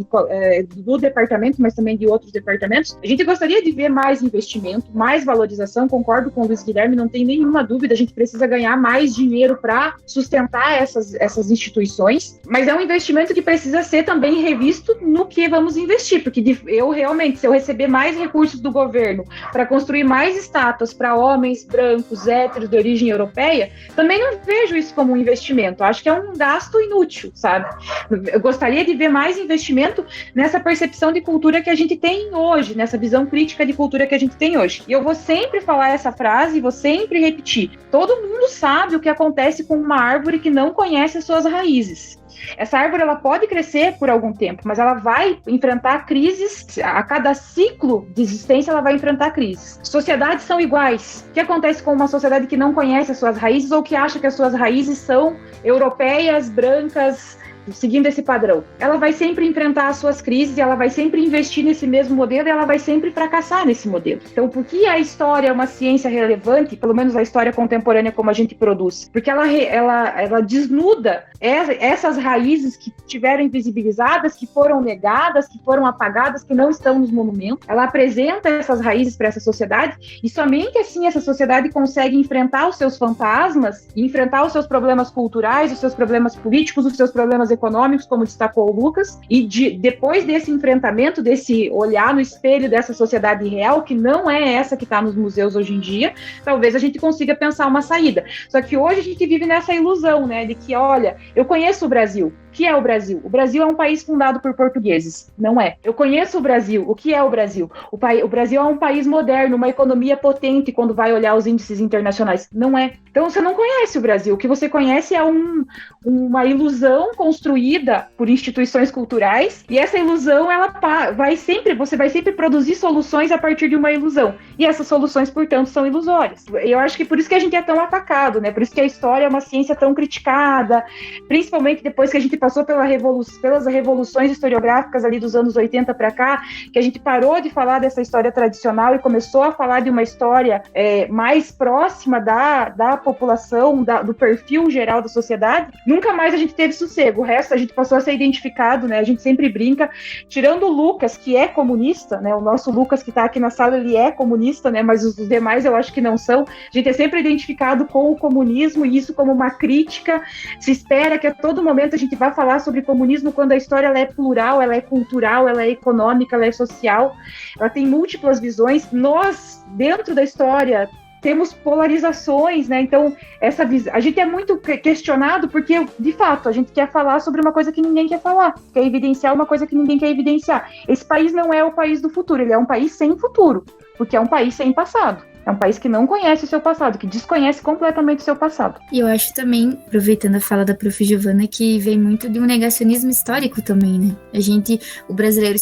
do departamento, mas também de outros departamentos, a gente gostaria de ver mais investimento, mais valorização, concordo com o Luiz Guilherme, não tem nenhuma dúvida, a gente precisa ganhar mais dinheiro para sustentar essas instituições, mas é um investimento que precisa ser também revisto no que vamos investir, porque eu realmente, se eu receber mais recursos do governo para construir mais estátuas para homens brancos, héteros, de origem europeia, também não vejo isso como um investimento, acho que é um gasto inútil, sabe? Eu gostaria de ver mais investimento nessa percepção de cultura que a gente tem hoje, nessa visão crítica de cultura que a gente tem hoje. E eu vou sempre falar essa frase, vou sempre repetir. Todo mundo sabe o que acontece com uma árvore que não conhece as suas raízes. Essa árvore ela pode crescer por algum tempo, mas ela vai enfrentar crises, a cada ciclo de existência ela vai enfrentar crises. Sociedades são iguais. O que acontece com uma sociedade que não conhece as suas raízes ou que acha que as suas raízes são europeias, brancas, seguindo esse padrão? Ela vai sempre enfrentar as suas crises, ela vai sempre investir nesse mesmo modelo e ela vai sempre fracassar nesse modelo. Então, por que a história é uma ciência relevante, pelo menos a história contemporânea como a gente produz? Porque ela desnuda essas raízes que tiveram invisibilizadas, que foram negadas, que foram apagadas, que não estão nos monumentos. Ela apresenta essas raízes para essa sociedade e somente assim essa sociedade consegue enfrentar os seus fantasmas, enfrentar os seus problemas culturais, os seus problemas políticos, os seus problemas econômicos, como destacou o Lucas, e depois desse enfrentamento, desse olhar no espelho dessa sociedade real, que não é essa que está nos museus hoje em dia, talvez a gente consiga pensar uma saída. Só que hoje a gente vive nessa ilusão, né, de que, olha, eu conheço o Brasil. O que é o Brasil? O Brasil é um país fundado por portugueses. Não é. Eu conheço o Brasil. O que é o Brasil? O Brasil é um país moderno, uma economia potente quando vai olhar os índices internacionais. Não é. Então você não conhece o Brasil. O que você conhece é uma ilusão construída por instituições culturais, e essa ilusão você vai sempre produzir soluções a partir de uma ilusão. E essas soluções, portanto, são ilusórias. Eu acho que por isso que a gente é tão atacado, né? Por isso que a história é uma ciência tão criticada, principalmente depois que a gente passou pelas revoluções historiográficas ali dos anos 80 para cá, que a gente parou de falar dessa história tradicional e começou a falar de uma história mais próxima da população, do perfil geral da sociedade. Nunca mais a gente teve sossego. O resto a gente passou a ser identificado, né? A gente sempre brinca, tirando o Lucas, que é comunista, né? O nosso Lucas que está aqui na sala, ele é comunista, né? Mas os demais eu acho que não são. A gente é sempre identificado com o comunismo, e isso como uma crítica. Se espera que a todo momento a gente vá falar sobre comunismo quando a história ela é plural, ela é cultural, ela é econômica, ela é social, ela tem múltiplas visões. Nós, dentro da história, temos polarizações, né? Então, a gente é muito questionado porque, de fato, a gente quer falar sobre uma coisa que ninguém quer falar, quer evidenciar uma coisa que ninguém quer evidenciar. Esse país não é o país do futuro, ele é um país sem futuro, porque é um país sem passado. É um país que não conhece o seu passado, que desconhece completamente o seu passado. E eu acho também, aproveitando a fala da Prof. Giovana, que vem muito de um negacionismo histórico também, né? O brasileiro,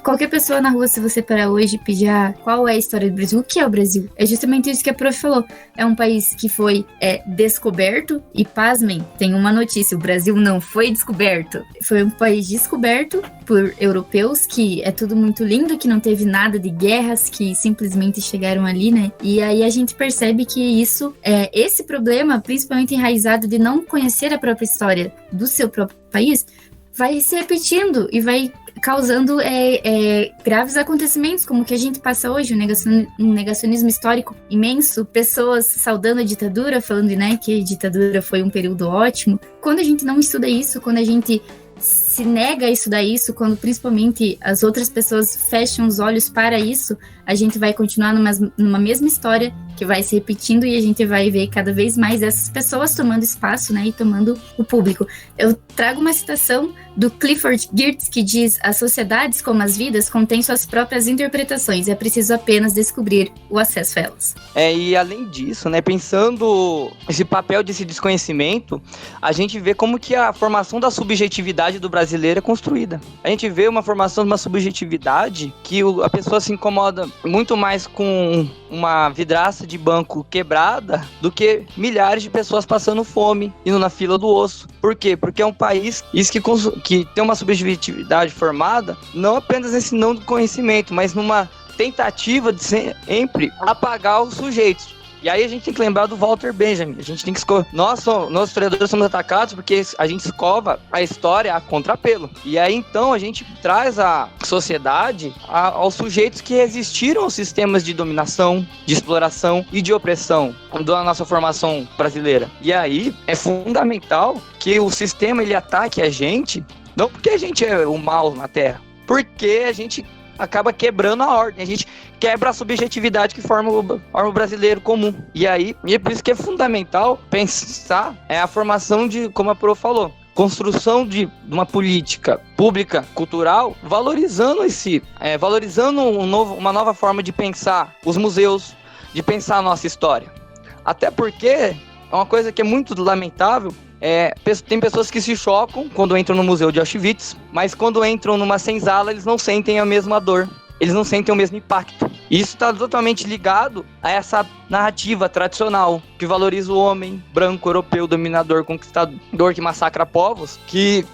qualquer pessoa na rua, se você parar hoje e pedir qual é a história do Brasil, o que é o Brasil? É justamente isso que a Prof. falou. É um país que foi descoberto, e pasmem, tem uma notícia, o Brasil não foi descoberto. Foi um país descoberto por europeus, que é tudo muito lindo, que não teve nada de guerras, que simplesmente chegaram ali, né? E aí a gente percebe que esse problema, principalmente enraizado de não conhecer a própria história do seu próprio país, vai se repetindo e vai causando graves acontecimentos, como o que a gente passa hoje, um negacionismo histórico imenso, pessoas saudando a ditadura, falando, né, que a ditadura foi um período ótimo. Quando a gente não estuda isso, quando a gente se nega a estudar isso, quando principalmente as outras pessoas fecham os olhos para isso, a gente vai continuar numa mesma história que vai se repetindo, e a gente vai ver cada vez mais essas pessoas tomando espaço, né, e tomando o público. Eu trago uma citação do Clifford Geertz, que diz: as sociedades, como as vidas, contêm suas próprias interpretações, é preciso apenas descobrir o acesso a elas. E além disso, né, pensando esse papel desse desconhecimento, a gente vê como que a formação da subjetividade do brasileiro é construída. A gente vê uma formação de uma subjetividade que a pessoa se incomoda muito mais com uma vidraça de banco quebrada do que milhares de pessoas passando fome, indo na fila do osso. Por quê? Porque é um país que tem uma subjetividade formada não apenas nesse não conhecimento, mas numa tentativa de sempre apagar os sujeitos. E aí a gente tem que lembrar do Walter Benjamin. A gente tem que nós historiadores somos atacados porque a gente escova a história a contrapelo. E aí então a gente traz a sociedade aos sujeitos que resistiram aos sistemas de dominação, de exploração e de opressão da nossa formação brasileira. E aí é fundamental que o sistema ele ataque a gente, não porque a gente é o mal na Terra, porque a gente acaba quebrando a ordem, a gente quebra a subjetividade que forma o brasileiro comum. E aí, é por isso que é fundamental pensar a formação de, como a Prof falou, construção de uma política pública, cultural, valorizando uma nova forma de pensar os museus, de pensar a nossa história. Até porque é uma coisa que é muito lamentável. Tem pessoas que se chocam quando entram no museu de Auschwitz, mas quando entram numa senzala eles não sentem a mesma dor, eles não sentem o mesmo impacto. E isso está totalmente ligado a essa narrativa tradicional que valoriza o homem branco, europeu, dominador, conquistador, que massacra povos, que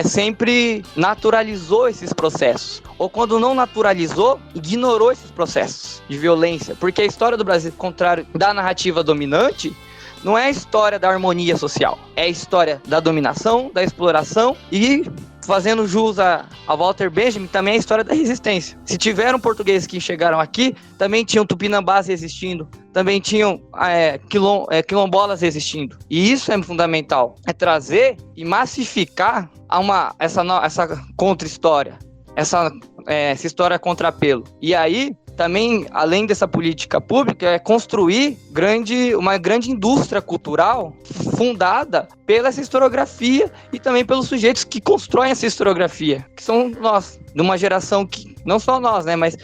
sempre naturalizou esses processos. Ou quando não naturalizou, ignorou esses processos de violência. Porque a história do Brasil, ao contrário da narrativa dominante, não é a história da harmonia social, é a história da dominação, da exploração e, fazendo jus a Walter Benjamin, também é a história da resistência. Se tiveram portugueses que chegaram aqui, também tinham tupinambás resistindo, também tinham quilombolas existindo. E isso é fundamental, é trazer e massificar essa contra-história, essa história contra-apelo. E aí, também, além dessa política pública, é construir uma grande indústria cultural fundada pela essa historiografia e também pelos sujeitos que constroem essa historiografia, que são nós, de uma geração que, não só nós, né, mas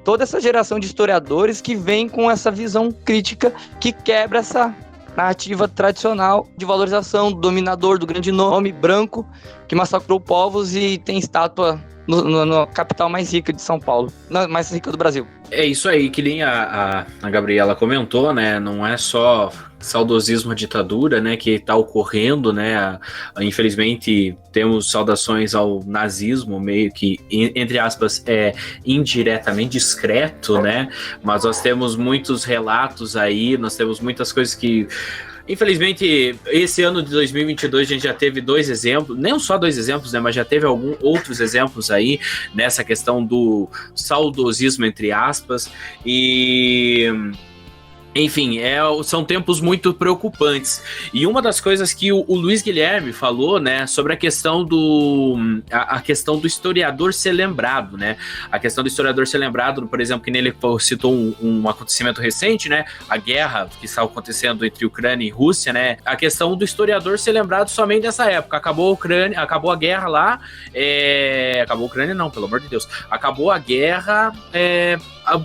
toda essa geração de historiadores que vem com essa visão crítica que quebra essa narrativa tradicional de valorização do dominador, do grande nome branco que massacrou povos e tem estátua na capital mais rica de São Paulo, mais rica do Brasil. É isso aí, que nem a Gabriela comentou, né? Não é só saudosismo à ditadura, né, que está ocorrendo, né? Infelizmente temos saudações ao nazismo, meio que, entre aspas, indiretamente discreto, né? Mas nós temos muitos relatos aí, nós temos muitas coisas que... Infelizmente, esse ano de 2022 a gente já teve 2 exemplos, não só 2 exemplos, né, mas já teve alguns outros exemplos aí nessa questão do saudosismo, entre aspas, e... Enfim, são tempos muito preocupantes. E uma das coisas que o Luiz Guilherme falou, né, sobre a questão a questão do historiador ser lembrado, né? A questão do historiador ser lembrado, por exemplo, que nele citou um acontecimento recente, né? A guerra que está acontecendo entre Ucrânia e Rússia, né? A questão do historiador ser lembrado somente dessa época. Acabou a guerra lá, acabou a Ucrânia não, pelo amor de Deus. Acabou a guerra,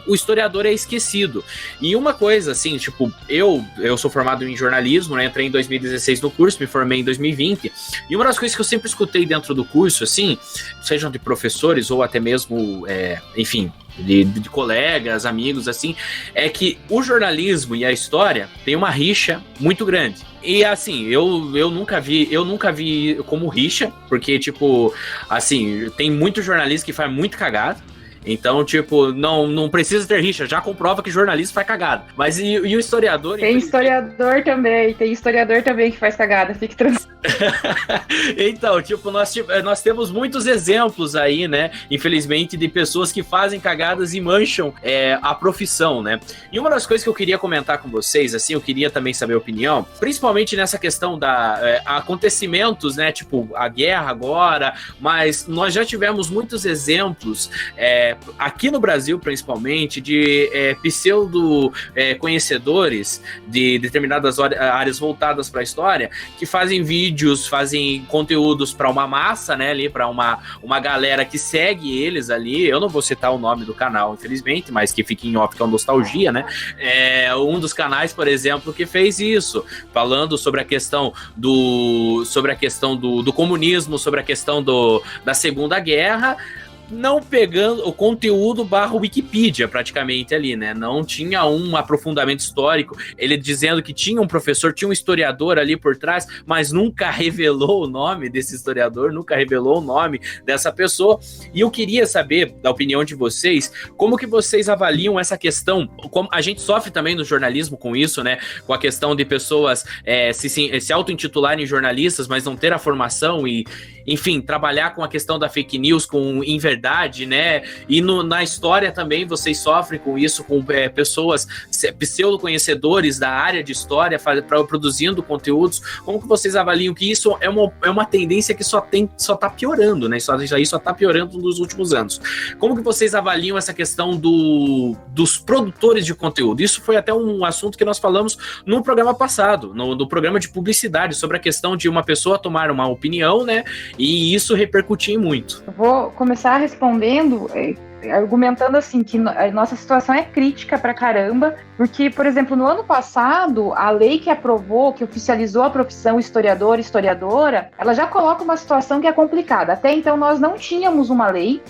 o historiador é esquecido. E uma coisa, assim, tipo, eu sou formado em jornalismo, né, entrei em 2016 no curso, me formei em 2020, e uma das coisas que eu sempre escutei dentro do curso, assim, sejam de professores ou até mesmo, enfim, de colegas, amigos, assim, é que o jornalismo e a história tem uma rixa muito grande. E assim, eu nunca vi como rixa, porque, tipo, assim, tem muito jornalista que faz muito cagado. Então, tipo, não precisa ter rixa, já comprova que jornalista faz cagada. Mas e o historiador... Tem historiador também que faz cagada, fique tranquilo. Então, tipo, nós temos muitos exemplos aí, né, infelizmente, de pessoas que fazem cagadas e mancham a profissão, né. E uma das coisas que eu queria comentar com vocês, assim, eu queria também saber a opinião, principalmente nessa questão da acontecimentos, né, tipo, a guerra agora, mas nós já tivemos muitos exemplos, aqui no Brasil, principalmente, de pseudo-conhecedores de determinadas áreas voltadas para a história, que fazem vídeos, fazem conteúdos para uma massa, né, ali, para uma galera que segue eles ali. Eu não vou citar o nome do canal, infelizmente, mas que fica em off, que é uma nostalgia, né? Um dos canais, por exemplo, que fez isso, falando sobre a questão do comunismo, sobre a questão da Segunda Guerra, não pegando o conteúdo Wikipedia praticamente ali, né? Não tinha um aprofundamento histórico, ele dizendo que tinha um professor, tinha um historiador ali por trás, mas nunca revelou o nome desse historiador, nunca revelou o nome dessa pessoa. E eu queria saber da opinião de vocês, como que vocês avaliam essa questão, como a gente sofre também no jornalismo com isso, né? Com a questão de pessoas se auto-intitularem jornalistas, mas não ter a formação e, enfim, trabalhar com a questão da fake news, com inverdade, né? E na história também vocês sofrem com isso, com pessoas pseudo-conhecedores da área de história produzindo conteúdos. Como que vocês avaliam que isso é uma tendência que só tá piorando, né? Isso só tá piorando nos últimos anos. Como que vocês avaliam essa questão dos produtores de conteúdo? Isso foi até um assunto que nós falamos no programa passado, no programa de publicidade, sobre a questão de uma pessoa tomar uma opinião, né? E isso repercutir muito. Eu vou começar respondendo, argumentando assim, que a nossa situação é crítica pra caramba, porque, por exemplo, no ano passado, a lei que aprovou, que oficializou a profissão historiador e historiadora, ela já coloca uma situação que é complicada. Até então, nós não tínhamos uma lei,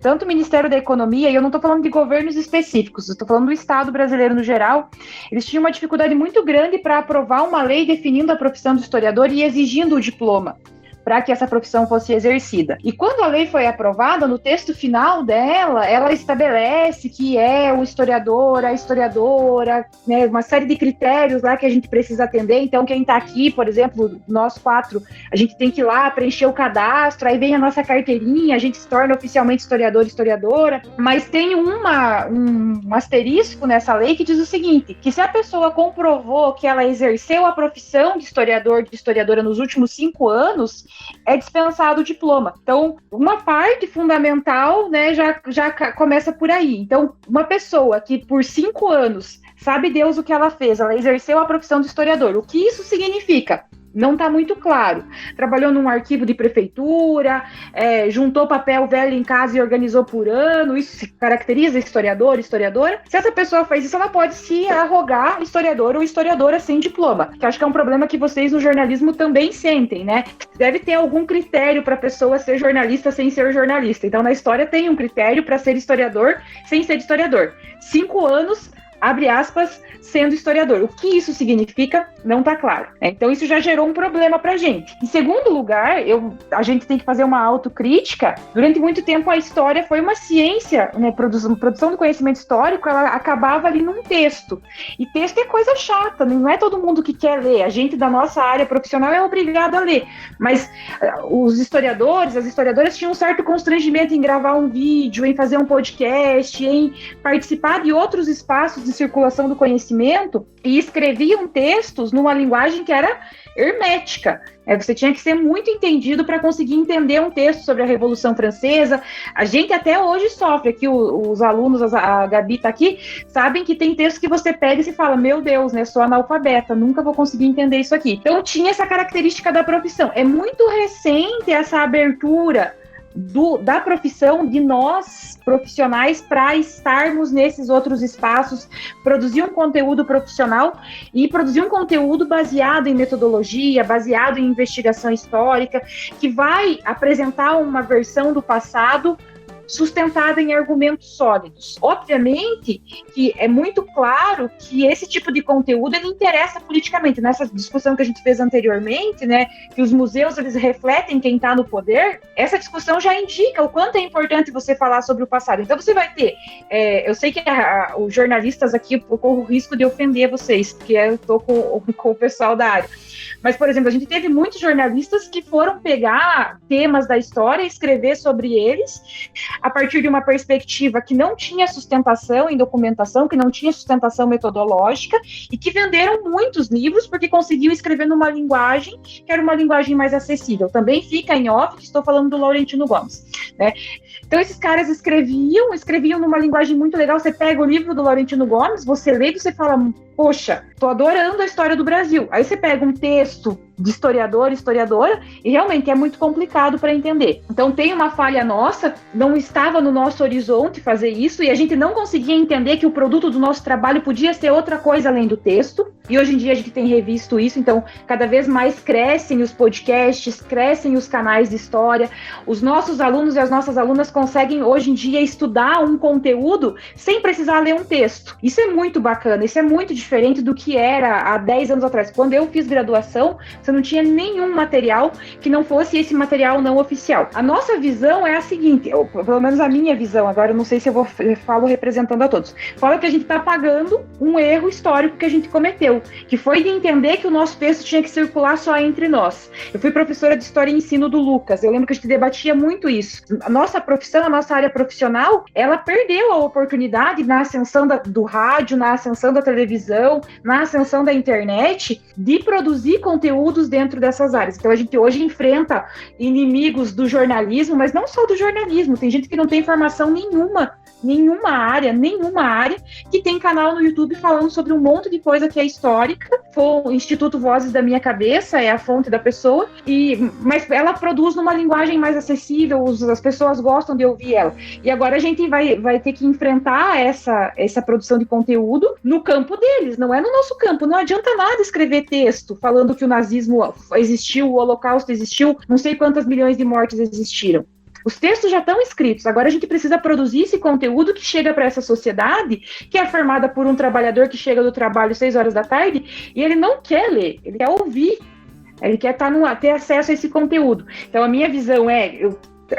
tanto o Ministério da Economia, e eu não estou falando de governos específicos, eu estou falando do Estado brasileiro no geral, eles tinham uma dificuldade muito grande para aprovar uma lei definindo a profissão do historiador e exigindo o diploma. para que essa profissão fosse exercida. E quando a lei foi aprovada, no texto final dela, ela estabelece que é o historiador, a historiadora, né, uma série de critérios lá que a gente precisa atender. Então, quem está aqui, por exemplo, nós 4, a gente tem que ir lá preencher o cadastro, aí vem a nossa carteirinha, a gente se torna oficialmente historiador, historiadora, mas tem um asterisco nessa lei que diz o seguinte, que se a pessoa comprovou que ela exerceu a profissão de historiador, de historiadora nos últimos 5 anos, é dispensado o diploma. Então, uma parte fundamental, né, já começa por aí. Então, uma pessoa que por 5 anos sabe Deus o que ela fez, ela exerceu a profissão de historiador. O que isso significa? Não está muito claro. Trabalhou num arquivo de prefeitura, juntou papel velho em casa e organizou por ano, isso se caracteriza historiador, historiadora? Se essa pessoa faz isso, ela pode se arrogar historiador ou historiadora sem diploma, que acho que é um problema que vocês no jornalismo também sentem, né? Deve ter algum critério para a pessoa ser jornalista sem ser jornalista. Então, na história tem um critério para ser historiador sem ser historiador. 5 anos, abre aspas, sendo historiador. O que isso significa, não está claro. Então, isso já gerou um problema para a gente. Em segundo lugar, a gente tem que fazer uma autocrítica. Durante muito tempo, a história foi uma ciência, né? Produção do conhecimento histórico, ela acabava ali num texto. E texto é coisa chata, não é todo mundo que quer ler. A gente da nossa área profissional é obrigado a ler. Mas os historiadores, as historiadoras tinham um certo constrangimento em gravar um vídeo, em fazer um podcast, em participar de outros espaços de circulação do conhecimento e escreviam textos numa linguagem que era hermética. Você tinha que ser muito entendido para conseguir entender um texto sobre a Revolução Francesa. A gente até hoje sofre, aqui os alunos, a Gabi está aqui, sabem que tem textos que você pega e se fala, meu Deus, né, sou analfabeta, nunca vou conseguir entender isso aqui. Então tinha essa característica da profissão. É muito recente essa abertura da profissão, de nós profissionais, para estarmos nesses outros espaços, produzir um conteúdo profissional e produzir um conteúdo baseado em metodologia, baseado em investigação histórica, que vai apresentar uma versão do passado sustentada em argumentos sólidos. Obviamente que é muito claro que esse tipo de conteúdo ele interessa politicamente. Nessa discussão que a gente fez anteriormente, né, que os museus eles refletem quem está no poder, essa discussão já indica o quanto é importante você falar sobre o passado. Então você vai ter, eu sei que os jornalistas aqui, eu corro o risco de ofender vocês, porque eu estou com o pessoal da área. Mas, por exemplo, a gente teve muitos jornalistas que foram pegar temas da história e escrever sobre eles a partir de uma perspectiva que não tinha sustentação em documentação, que não tinha sustentação metodológica e que venderam muitos livros porque conseguiam escrever numa linguagem que era uma linguagem mais acessível. Também fica em off que estou falando do Laurentino Gomes, né? Então, esses caras escreviam numa linguagem muito legal. Você pega o livro do Laurentino Gomes, você lê e você fala, poxa, tô adorando a história do Brasil. Aí você pega um texto de historiador, historiadora, e realmente é muito complicado para entender. Então tem uma falha nossa, não estava no nosso horizonte fazer isso, e a gente não conseguia entender que o produto do nosso trabalho podia ser outra coisa além do texto, e hoje em dia a gente tem revisto isso, então cada vez mais crescem os podcasts, crescem os canais de história, os nossos alunos e as nossas alunas conseguem hoje em dia estudar um conteúdo sem precisar ler um texto. Isso é muito bacana, isso é muito diferente do que era há 10 anos atrás. Quando eu fiz graduação, você não tinha nenhum material que não fosse esse material não oficial. A nossa visão é a seguinte, pelo menos a minha visão, agora eu não sei se eu falo representando a todos, fala que a gente está pagando um erro histórico que a gente cometeu, que foi de entender que o nosso texto tinha que circular só entre nós. Eu fui professora de História e Ensino do Lucas, eu lembro que a gente debatia muito isso. A nossa profissão, a nossa área profissional, ela perdeu a oportunidade na ascensão do rádio, na ascensão da televisão, na ascensão da internet, de produzir conteúdos dentro dessas áreas. Então a gente hoje enfrenta inimigos do jornalismo, mas não só do jornalismo, tem gente que não tem formação nenhuma área, que tem canal no YouTube falando sobre um monte de coisa que é histórica. O Instituto Vozes da Minha Cabeça é a fonte da pessoa, mas ela produz numa linguagem mais acessível, as pessoas gostam de ouvir ela. E agora a gente vai ter que enfrentar essa produção de conteúdo no campo deles, não é no nosso campo. Não adianta nada escrever texto falando que o nazismo existiu, o Holocausto existiu, não sei quantas milhões de mortes existiram. Os textos já estão escritos, agora a gente precisa produzir esse conteúdo que chega para essa sociedade, que é formada por um trabalhador que chega do trabalho 6 horas da tarde, e ele não quer ler, ele quer ouvir. Ele quer ter acesso a esse conteúdo. Então, a minha visão é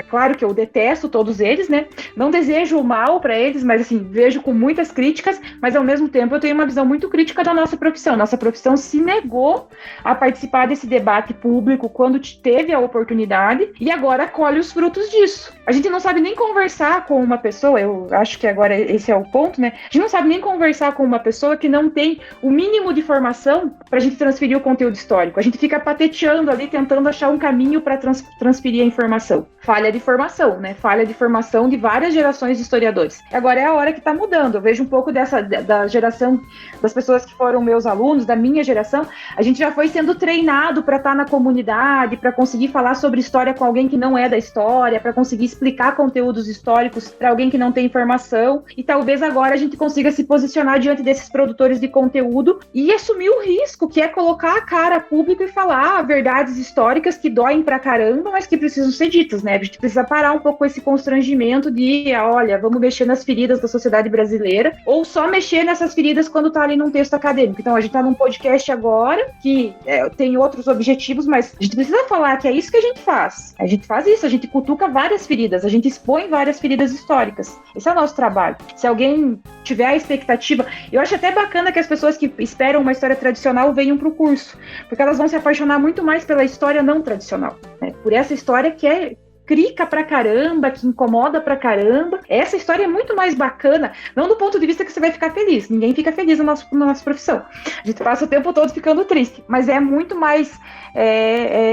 claro que eu detesto todos eles, né? Não desejo o mal para eles, mas assim, vejo com muitas críticas, mas ao mesmo tempo eu tenho uma visão muito crítica da nossa profissão. Nossa profissão se negou a participar desse debate público quando teve a oportunidade e agora colhe os frutos disso. A gente não sabe nem conversar com uma pessoa, eu acho que agora esse é o ponto, né? A gente não sabe nem conversar com uma pessoa que não tem o mínimo de formação para a gente transferir o conteúdo histórico. A gente fica pateteando ali, tentando achar um caminho para transferir a informação. Falha de formação, né? Falha de formação de várias gerações de historiadores. Agora é a hora que está mudando. Eu vejo um pouco da geração, das pessoas que foram meus alunos, da minha geração. A gente já foi sendo treinado para estar na comunidade, para conseguir falar sobre história com alguém que não é da história, para conseguir explicar conteúdos históricos para alguém que não tem informação. E talvez agora a gente consiga se posicionar diante desses produtores de conteúdo e assumir o risco, que é colocar a cara a público e falar verdades históricas que doem pra caramba, mas que precisam ser ditas, né? A gente precisa parar um pouco com esse constrangimento de, olha, vamos mexer nas feridas da sociedade brasileira, ou só mexer nessas feridas quando tá ali num texto acadêmico. Então, a gente tá num podcast agora, que tem outros objetivos, mas a gente precisa falar que é isso que a gente faz. A gente faz isso, a gente cutuca várias feridas, a gente expõe várias feridas históricas. Esse é o nosso trabalho. Se alguém tiver a expectativa, eu acho até bacana que as pessoas que esperam uma história tradicional venham pro curso, porque elas vão se apaixonar muito mais pela história não tradicional, né? Por essa história que é crica pra caramba, que incomoda pra caramba. Essa história é muito mais bacana, não do ponto de vista que você vai ficar feliz. Ninguém fica feliz na nossa profissão. A gente passa o tempo todo ficando triste, mas é muito mais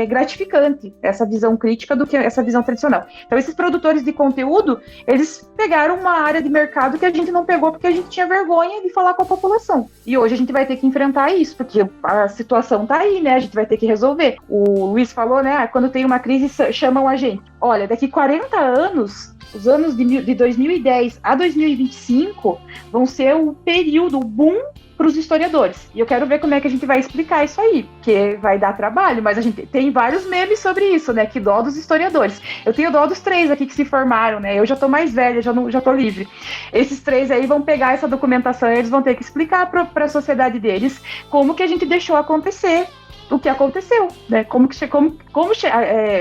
gratificante essa visão crítica do que essa visão tradicional. Então, esses produtores de conteúdo, eles pegaram uma área de mercado que a gente não pegou porque a gente tinha vergonha de falar com a população. E hoje a gente vai ter que enfrentar isso, porque a situação tá aí, né? A gente vai ter que resolver. O Luiz falou, né? Quando tem uma crise, chamam a gente. Olha, daqui 40 anos, os anos de 2010 a 2025 vão ser o período, o boom para os historiadores. E eu quero ver como é que a gente vai explicar isso aí, porque vai dar trabalho, mas a gente tem vários memes sobre isso, né? Que dó dos historiadores. Eu tenho dó dos 3 aqui que se formaram, né? Eu já tô mais velha, já tô livre. Esses 3 aí vão pegar essa documentação e eles vão ter que explicar para a sociedade deles como que a gente deixou acontecer o que aconteceu, né?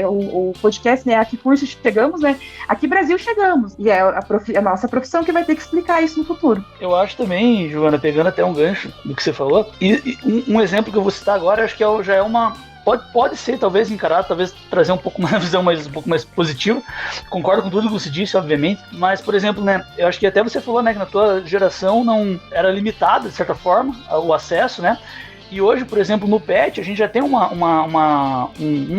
O podcast, né? A que curso chegamos, né? A que Brasil chegamos. E é a nossa profissão que vai ter que explicar isso no futuro. Eu acho também, Giovana, pegando até um gancho do que você falou, e um exemplo que eu vou citar agora, acho que já é uma... Pode ser, talvez, encarado, talvez trazer um pouco uma visão um pouco mais positiva. Concordo com tudo que você disse, obviamente. Mas, por exemplo, né, eu acho que até você falou, né, que na tua geração não era limitado, de certa forma, o acesso, né? E hoje, por exemplo, no PET, a gente já tem uma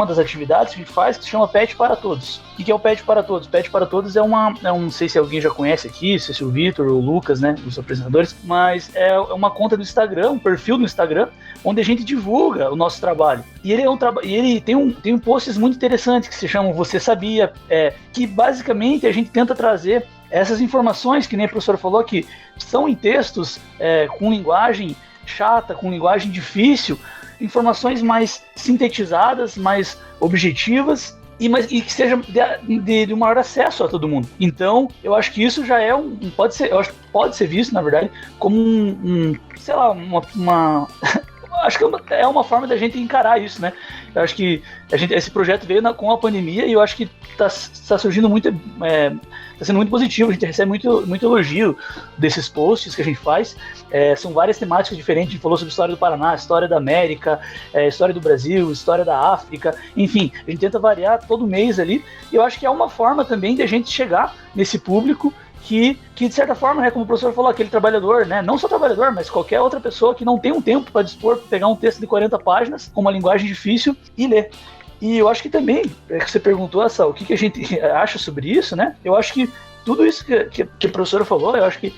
das atividades que a gente faz que se chama PET para Todos. O que é o PET para Todos? PET para Todos não sei se alguém já conhece aqui, se é o Vitor ou o Lucas, né, os apresentadores, mas é uma conta do Instagram, um perfil no Instagram, onde a gente divulga o nosso trabalho. E ele tem posts muito interessantes que se chamam Você Sabia, que basicamente a gente tenta trazer essas informações, que nem a professora falou, que são em textos com linguagem chata, com linguagem difícil, informações mais sintetizadas, mais objetivas e que seja de maior acesso a todo mundo. Então, eu acho que isso já pode ser visto, na verdade, como sei lá, acho que é uma forma da gente encarar isso, né? Eu acho que esse projeto veio com a pandemia e eu acho que está surgindo muito, está sendo muito positivo. A gente recebe muito elogio desses posts que a gente faz. São várias temáticas diferentes. A gente falou sobre a história do Paraná, história da América, história do Brasil, história da África. Enfim, a gente tenta variar todo mês ali. E eu acho que é uma forma também de a gente chegar nesse público que de certa forma, né, como o professor falou, aquele trabalhador, né, não só trabalhador, mas qualquer outra pessoa que não tem um tempo para dispor, para pegar um texto de 40 páginas com uma linguagem difícil e ler. E eu acho que também, que você perguntou, o que a gente acha sobre isso, né? Eu acho que tudo isso que a professora falou, eu acho que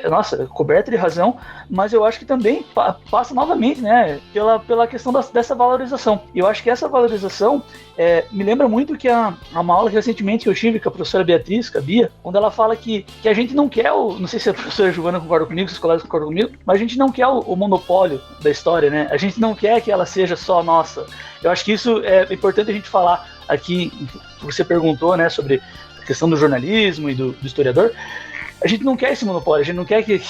nossa, coberta de razão, mas eu acho que também passa novamente, né, pela questão dessa valorização. E eu acho que essa valorização me lembra muito que uma aula recentemente que eu tive com a professora Beatriz, com a Bia, onde ela fala que a gente não quer não sei se a professora Giovana concorda comigo, se os colegas concordam comigo, mas a gente não quer o monopólio da história, né? A gente não quer que ela seja só nossa. Eu acho que isso é importante a gente falar aqui. Você perguntou, né, sobre a questão do jornalismo e do historiador. a gente não quer esse monopólio, a gente não quer que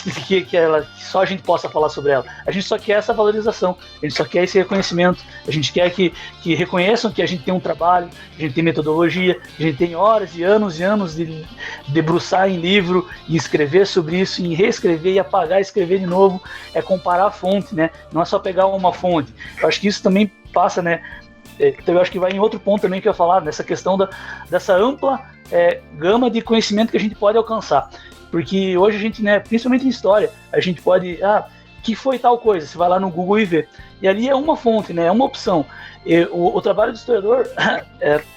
só a gente possa falar sobre ela. A gente só quer essa valorização, a gente só quer esse reconhecimento, a gente quer que reconheçam que a gente tem um trabalho, a gente tem metodologia, a gente tem horas e anos de debruçar em livro e escrever sobre isso, e reescrever e apagar e escrever de novo, é comparar a fonte, né? Não é só pegar uma fonte. Eu acho que isso também passa, né? Então eu acho que vai em outro ponto também que eu ia falar, nessa questão dessa ampla gama de conhecimento que a gente pode alcançar. Porque hoje a gente, né, principalmente em história, a gente pode, que foi tal coisa, você vai lá no Google e vê. E ali é uma fonte, né, é uma opção. O trabalho do historiador,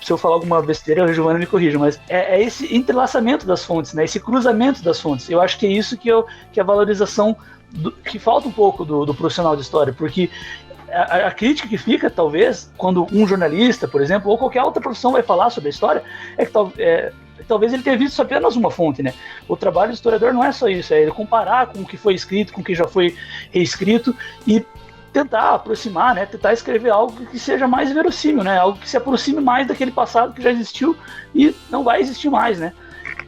se eu falar alguma besteira, a Giovana me corrija, mas é esse entrelaçamento das fontes, né, esse cruzamento das fontes. Eu acho que é isso que a valorização, que falta um pouco do profissional de história, porque a crítica que fica, talvez, quando um jornalista, por exemplo, ou qualquer outra profissão vai falar sobre a história, é que talvez ele tenha visto apenas uma fonte, né? O trabalho do historiador não é só isso, é ele comparar com o que foi escrito, com o que já foi reescrito e tentar aproximar, né? Tentar escrever algo que seja mais verossímil, né? Algo que se aproxime mais daquele passado que já existiu e não vai existir mais, né?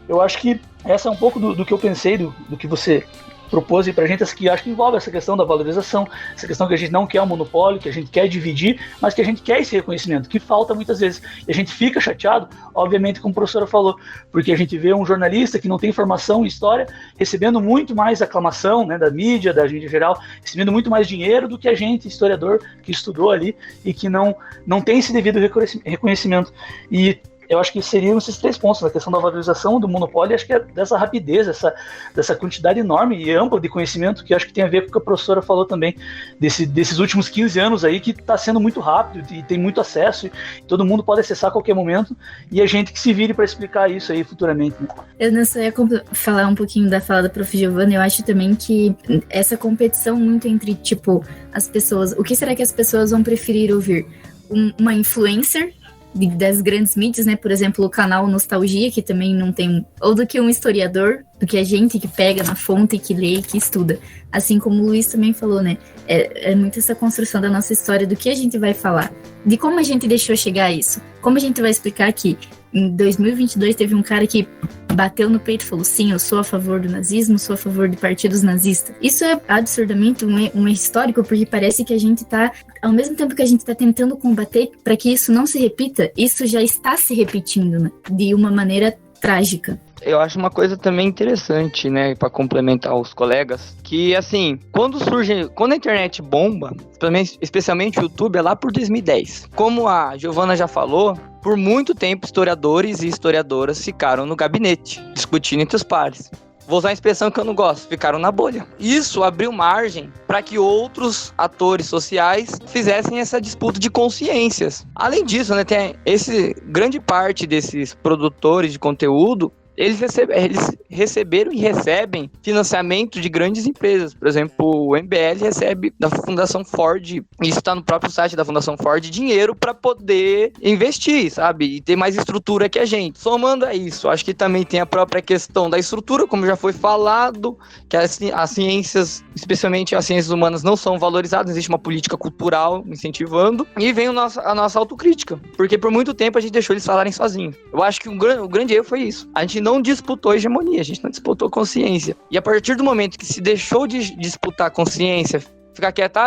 Eu acho que essa é um pouco do que eu pensei, do que você propôs aí pra gente, que acho que envolve essa questão da valorização, essa questão que a gente não quer um monopólio, que a gente quer dividir, mas que a gente quer esse reconhecimento, que falta muitas vezes. E a gente fica chateado, obviamente, como a professora falou, porque a gente vê um jornalista que não tem formação em história recebendo muito mais aclamação, né, da mídia, da gente em geral, recebendo muito mais dinheiro do que a gente, historiador, que estudou ali e que não tem esse devido reconhecimento. E eu acho que seriam esses 3 pontos, na questão da valorização do monopólio, e acho que é dessa rapidez, dessa quantidade enorme e ampla de conhecimento, que acho que tem a ver com o que a professora falou também, desses últimos 15 anos aí, que está sendo muito rápido e tem muito acesso, e todo mundo pode acessar a qualquer momento, e a gente que se vire para explicar isso aí futuramente, né? Eu não só ia falar um pouquinho da fala da Prof. Giovana, eu acho também que essa competição muito entre, tipo, as pessoas, o que será que as pessoas vão preferir ouvir? Uma influencer das grandes mídias, né? Por exemplo, o canal Nostalgia, que também não tem... Ou do que um historiador, do que a gente que pega na fonte, que lê e que estuda. Assim como o Luiz também falou, né? É muito essa construção da nossa história, do que a gente vai falar. De como a gente deixou chegar a isso. Como a gente vai explicar que em 2022 teve um cara que bateu no peito e falou: sim, eu sou a favor do nazismo, sou a favor de partidos nazistas. Isso é absurdamente um histórico, porque parece que a gente tá, ao mesmo tempo que a gente tá tentando combater para que isso não se repita, isso já está se repetindo, né? De uma maneira trágica. Eu acho uma coisa também interessante, né, para complementar os colegas, que assim, quando a internet bomba, especialmente o YouTube, é lá por 2010. Como a Giovana já falou, por muito tempo historiadores e historiadoras ficaram no gabinete, discutindo entre os pares. Vou usar uma expressão que eu não gosto, ficaram na bolha. Isso abriu margem para que outros atores sociais fizessem essa disputa de consciências. Além disso, né, tem grande parte desses produtores de conteúdo, eles receberam e recebem financiamento de grandes empresas. Por exemplo, o MBL recebe da Fundação Ford, isso está no próprio site da Fundação Ford, dinheiro para poder investir, sabe? E ter mais estrutura que a gente. Somando a isso, acho que também tem a própria questão da estrutura, como já foi falado, que as ciências, especialmente as ciências humanas, não são valorizadas, existe uma política cultural incentivando, e vem a nossa autocrítica, porque por muito tempo a gente deixou eles falarem sozinhos. Eu acho que o grande erro foi isso. A gente não disputou hegemonia, a gente não disputou consciência. E a partir do momento que se deixou de disputar consciência, ficar quieto,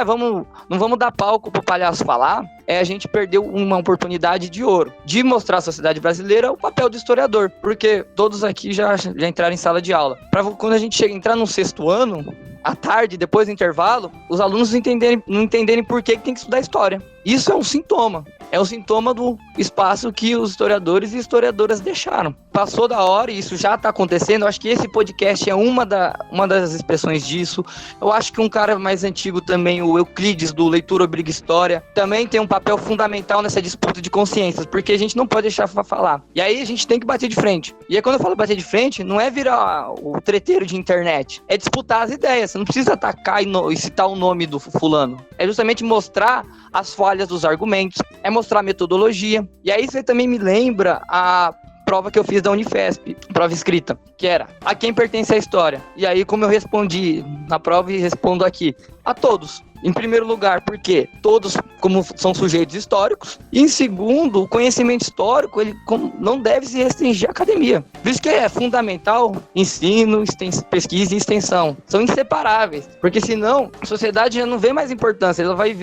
não vamos dar palco pro palhaço falar, a gente perdeu uma oportunidade de ouro, de mostrar à sociedade brasileira o papel do historiador, porque todos aqui já entraram em sala de aula. Quando a gente entrar no 6º ano, à tarde, depois do intervalo, os alunos não entenderem por que tem que estudar história. Isso é um sintoma. É um sintoma do espaço que os historiadores e historiadoras deixaram. Passou da hora e isso já está acontecendo. Eu acho que esse podcast é uma das expressões disso. Eu acho que um cara mais antigo também, o Euclides, do Leitura Obriga História, também tem um papel fundamental nessa disputa de consciências, porque a gente não pode deixar pra falar. E aí a gente tem que bater de frente. E aí quando eu falo bater de frente, não é virar o treteiro de internet. É disputar as ideias. Você não precisa atacar e citar o nome do fulano. É justamente mostrar as falhas dos argumentos, é mostrar a metodologia. E aí você também me lembra a prova que eu fiz da Unifesp, prova escrita, que era: a quem pertence a história? E aí, como eu respondi na prova e respondo aqui: a todos. Em primeiro lugar, porque todos como são sujeitos históricos. E em segundo, o conhecimento histórico ele não deve se restringir à academia. Visto que é fundamental ensino, pesquisa e extensão. São inseparáveis. Porque senão a sociedade já não vê mais importância. Ela vai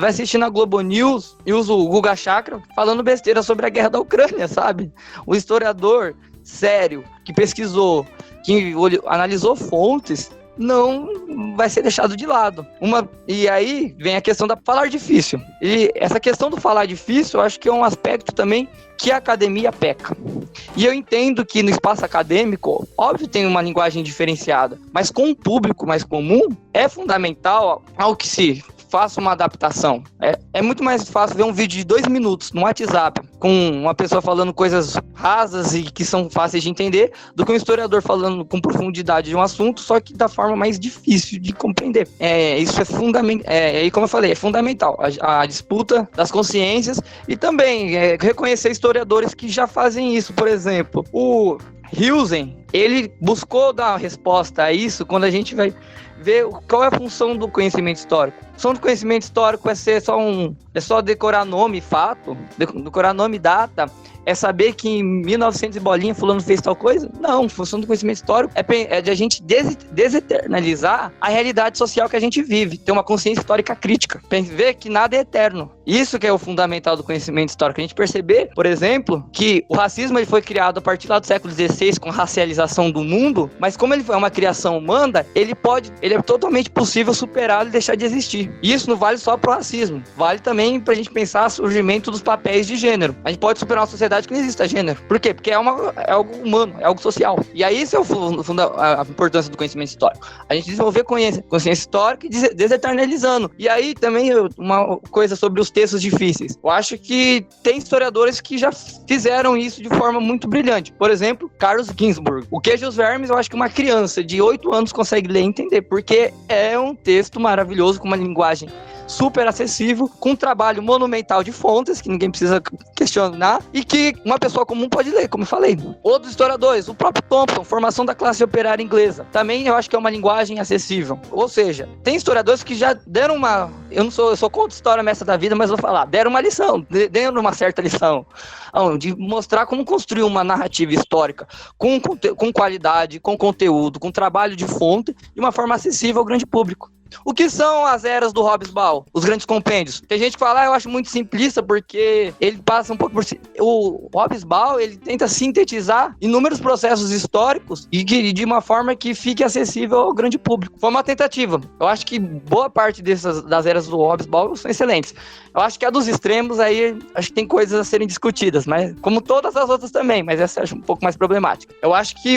assistir na Globo News e usa o Guga Chakra falando besteira sobre a guerra da Ucrânia, sabe? O historiador sério que pesquisou, que analisou fontes, não vai ser deixado de lado. E aí vem a questão da falar difícil. E essa questão do falar difícil, eu acho que é um aspecto também que a academia peca. E eu entendo que no espaço acadêmico, óbvio, tem uma linguagem diferenciada, mas com o público mais comum, é fundamental ao que se faça uma adaptação. É muito mais fácil ver um vídeo de 2 minutos no WhatsApp com uma pessoa falando coisas rasas e que são fáceis de entender do que um historiador falando com profundidade de um assunto, só que da forma mais difícil de compreender. Isso é fundamental. Como eu falei, é fundamental a disputa das consciências e também reconhecer historiadores que já fazem isso. Por exemplo, o Hilsen, ele buscou dar uma resposta a isso quando a gente vai ver qual é a função do conhecimento histórico. A função do conhecimento histórico é só decorar nome e fato, decorar nome e data, é saber que em 1900 e bolinha fulano fez tal coisa? Não, a função do conhecimento histórico é de a gente deseternalizar a realidade social que a gente vive, ter uma consciência histórica crítica, ver que nada é eterno. Isso que é o fundamental do conhecimento histórico, a gente perceber, por exemplo, que o racismo ele foi criado a partir lá do século XVI com a racialização do mundo, mas como ele é uma criação humana, ele é totalmente possível superá-lo e deixar de existir. E isso não vale só para o racismo, vale também para a gente pensar o surgimento dos papéis de gênero. A gente pode superar uma sociedade que não exista gênero. Por quê? Porque é algo humano, é algo social. E aí isso é a importância do conhecimento histórico. A gente desenvolver consciência histórica e deseternalizando. E aí também uma coisa sobre os textos difíceis. Eu acho que tem historiadores que já fizeram isso de forma muito brilhante. Por exemplo, Carlos Ginzburg. O Queijo e os Vermes, eu acho que uma criança de 8 anos consegue ler e entender, porque é um texto maravilhoso, com uma linguagem super acessível, com um trabalho monumental de fontes, que ninguém precisa questionar, e que uma pessoa comum pode ler, como eu falei. Outros historiadores, o próprio Thompson, Formação da Classe Operária Inglesa, também eu acho que é uma linguagem acessível. Ou seja, tem historiadores que já deram eu sou contra história mestra da vida, mas vou falar, deram uma lição, deram uma certa lição, de mostrar como construir uma narrativa histórica com qualidade, com conteúdo, com trabalho de fonte, de uma forma acessível ao grande público. O que são as eras do Hobsbawm? Os grandes compêndios. Tem gente que fala, eu acho muito simplista, porque ele passa um pouco por... O Hobsbawm, ele tenta sintetizar inúmeros processos históricos e de uma forma que fique acessível ao grande público. Foi uma tentativa. Eu acho que boa parte das eras do Hobsbawm são excelentes. Eu acho que a dos extremos, aí, acho que tem coisas a serem discutidas, mas como todas as outras também, mas essa eu acho um pouco mais problemática. Eu acho que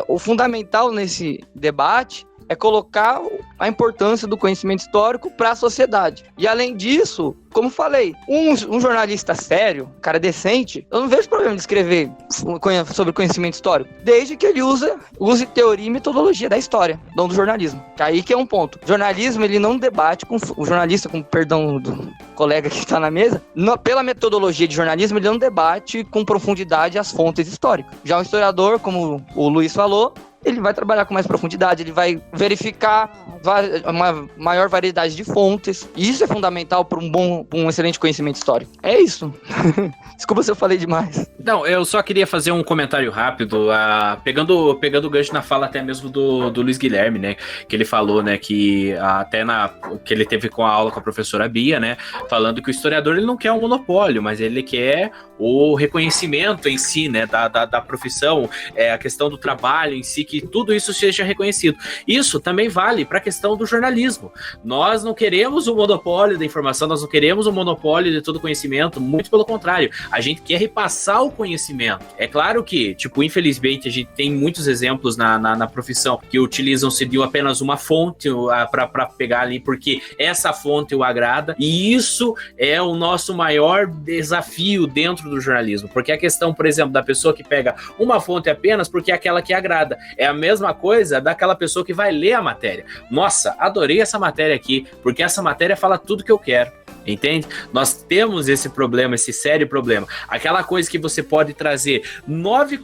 o fundamental nesse debate é colocar a importância do conhecimento histórico para a sociedade. E além disso, como falei, um jornalista sério, cara decente, eu não vejo problema de escrever sobre conhecimento histórico, desde que ele use teoria e metodologia da história, não do jornalismo. Que aí que é um ponto. O jornalismo, ele não debate com o jornalista, com perdão do colega que está na mesa, pela metodologia de jornalismo, ele não debate com profundidade as fontes históricas. Já um historiador, como o Luiz falou, ele vai trabalhar com mais profundidade, ele vai verificar uma maior variedade de fontes. E isso é fundamental para um excelente conhecimento histórico. É isso. Desculpa se eu falei demais. Não, eu só queria fazer um comentário rápido, pegando o gancho na fala até mesmo do Luiz Guilherme, né? Que ele falou, né, que até que ele teve com a aula com a professora Bia, né? Falando que o historiador ele não quer um monopólio, mas ele quer o reconhecimento em si, né? Da profissão, a questão do trabalho em si, que tudo isso seja reconhecido. Isso também vale para a questão do jornalismo. Nós não queremos o monopólio da informação, nós não queremos o monopólio de todo conhecimento, muito pelo contrário, a gente quer repassar o conhecimento. É claro que, infelizmente, a gente tem muitos exemplos na profissão que utilizam-se de apenas uma fonte para pegar ali, porque essa fonte o agrada, e isso é o nosso maior desafio dentro do jornalismo, porque a questão, por exemplo, da pessoa que pega uma fonte apenas porque é aquela que agrada, é a mesma coisa daquela pessoa que vai ler a matéria. Nossa, adorei essa matéria aqui, porque essa matéria fala tudo que eu quero. Entende? Nós temos esse problema, esse sério problema. Aquela coisa que você pode trazer 9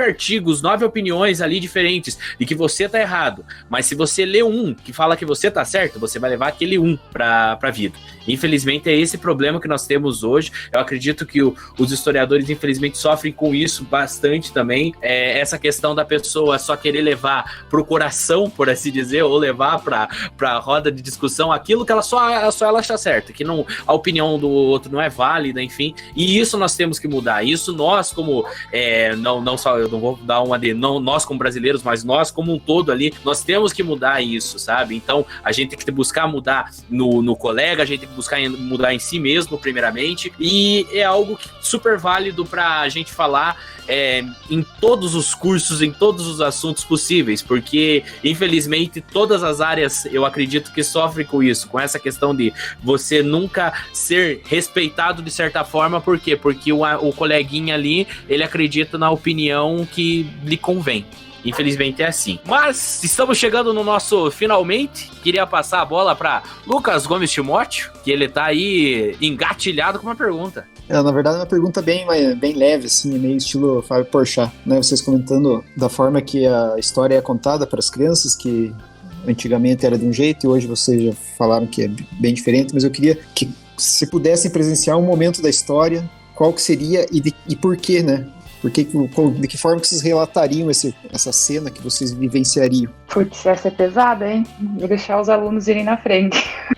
artigos, 9 opiniões ali diferentes de que você tá errado. Mas se você lê um que fala que você tá certo, você vai levar aquele um pra vida. Infelizmente é esse problema que nós temos hoje. Eu acredito que os historiadores infelizmente sofrem com isso bastante também. Essa questão da pessoa só querer levar pro coração, por assim dizer, ou levar pra roda de discussão aquilo que ela só ela acha certo, que não, a opinião do outro não é válida, enfim. E isso nós temos que mudar. Isso nós como, não só, eu não vou dar uma de, não nós como brasileiros, mas nós como um todo ali, nós temos que mudar isso, sabe? Então a gente tem que buscar mudar no colega, a gente tem que buscar mudar em si mesmo, primeiramente, e é algo super válido pra gente falar em todos os cursos, em todos os assuntos possíveis, porque infelizmente todas as áreas, eu acredito que sofrem com isso, com essa questão de você nunca ser respeitado de certa forma. Por quê? Porque o coleguinha ali, ele acredita na opinião que lhe convém. Infelizmente é assim. Mas estamos chegando no nosso finalmente. Queria passar a bola para Lucas Gomes Timóteo, que ele tá aí engatilhado com uma pergunta. Na verdade é uma pergunta bem leve, assim, meio estilo Fábio Porchat, né? Vocês comentando da forma que a história é contada para as crianças, que antigamente era de um jeito e hoje vocês já falaram que é bem diferente, mas eu queria que se pudessem presenciar um momento da história, qual que seria e por quê, né? De que forma que vocês relatariam essa cena que vocês vivenciariam? Putz, essa é pesada, hein? Vou deixar os alunos irem na frente.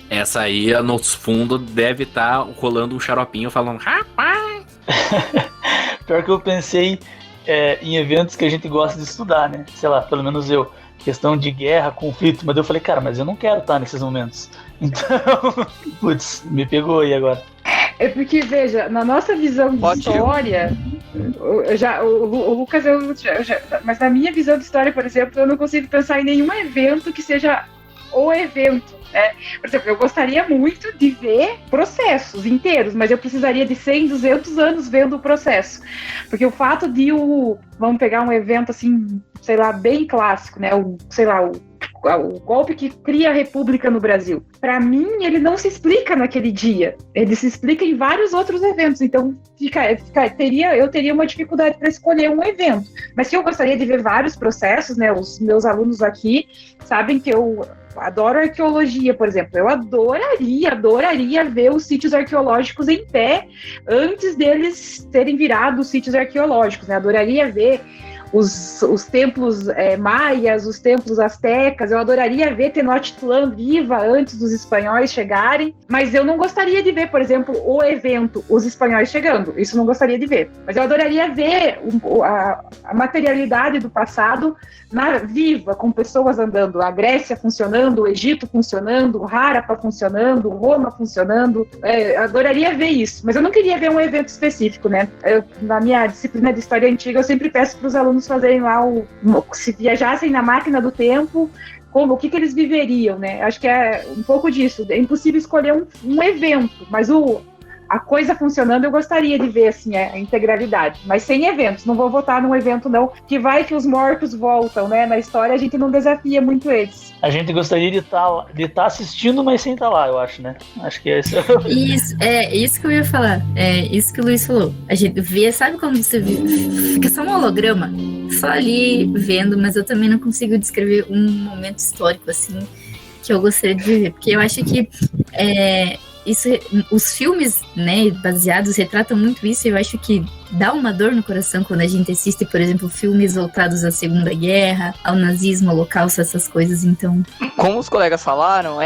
Essa aí, no fundo, deve estar rolando um xaropinho falando, rapaz! Pior que eu pensei em eventos que a gente gosta de estudar, né? Sei lá, pelo menos eu. Questão de guerra, conflito. Mas eu falei, cara, mas eu não quero estar nesses momentos. Então, putz, me pegou aí agora. É porque, veja, na nossa visão de história, o Lucas, mas na minha visão de história, por exemplo, eu não consigo pensar em nenhum evento que seja o evento, né? Por exemplo, eu gostaria muito de ver processos inteiros, mas eu precisaria de 100, 200 anos vendo o processo. Porque o fato de vamos pegar um evento assim, sei lá, bem clássico, né? O golpe que cria a República no Brasil. Para mim, ele não se explica naquele dia. Ele se explica em vários outros eventos. Então, eu teria uma dificuldade para escolher um evento. Mas que eu gostaria de ver vários processos, né? Os meus alunos aqui sabem que eu adoro arqueologia, por exemplo. Eu adoraria ver os sítios arqueológicos em pé antes deles terem virado sítios arqueológicos, né? Adoraria ver os templos maias, os templos astecas. Eu adoraria ver Tenochtitlan viva antes dos espanhóis chegarem, mas eu não gostaria de ver, por exemplo, o evento, os espanhóis chegando. Isso eu não gostaria de ver. Mas eu adoraria ver a materialidade do passado viva, com pessoas andando, a Grécia funcionando, o Egito funcionando, o Harappa funcionando, Roma funcionando. Eu adoraria ver isso, mas eu não queria ver um evento específico, né? Na minha disciplina de História Antiga, eu sempre peço para os alunos fazerem lá, se viajassem na máquina do tempo, o que eles viveriam, né? Acho que é um pouco disso. É impossível escolher um evento, mas a coisa funcionando eu gostaria de ver, assim, a integralidade, mas sem eventos. Não vou votar num evento, não, que vai que os mortos voltam, né? Na história a gente não desafia muito eles. A gente gostaria de estar assistindo, mas sem estar lá, eu acho, né? Acho que é isso. Isso que eu ia falar. É isso que o Luiz falou. A gente vê, sabe como você vê? Fica só um holograma, só ali vendo, mas eu também não consigo descrever um momento histórico, assim, que eu gostaria de viver. Porque eu acho que os filmes, né, baseados retratam muito isso. E eu acho que dá uma dor no coração quando a gente assiste, por exemplo, filmes voltados à Segunda Guerra, ao nazismo, ao Holocausto, essas coisas. Então, como os colegas falaram,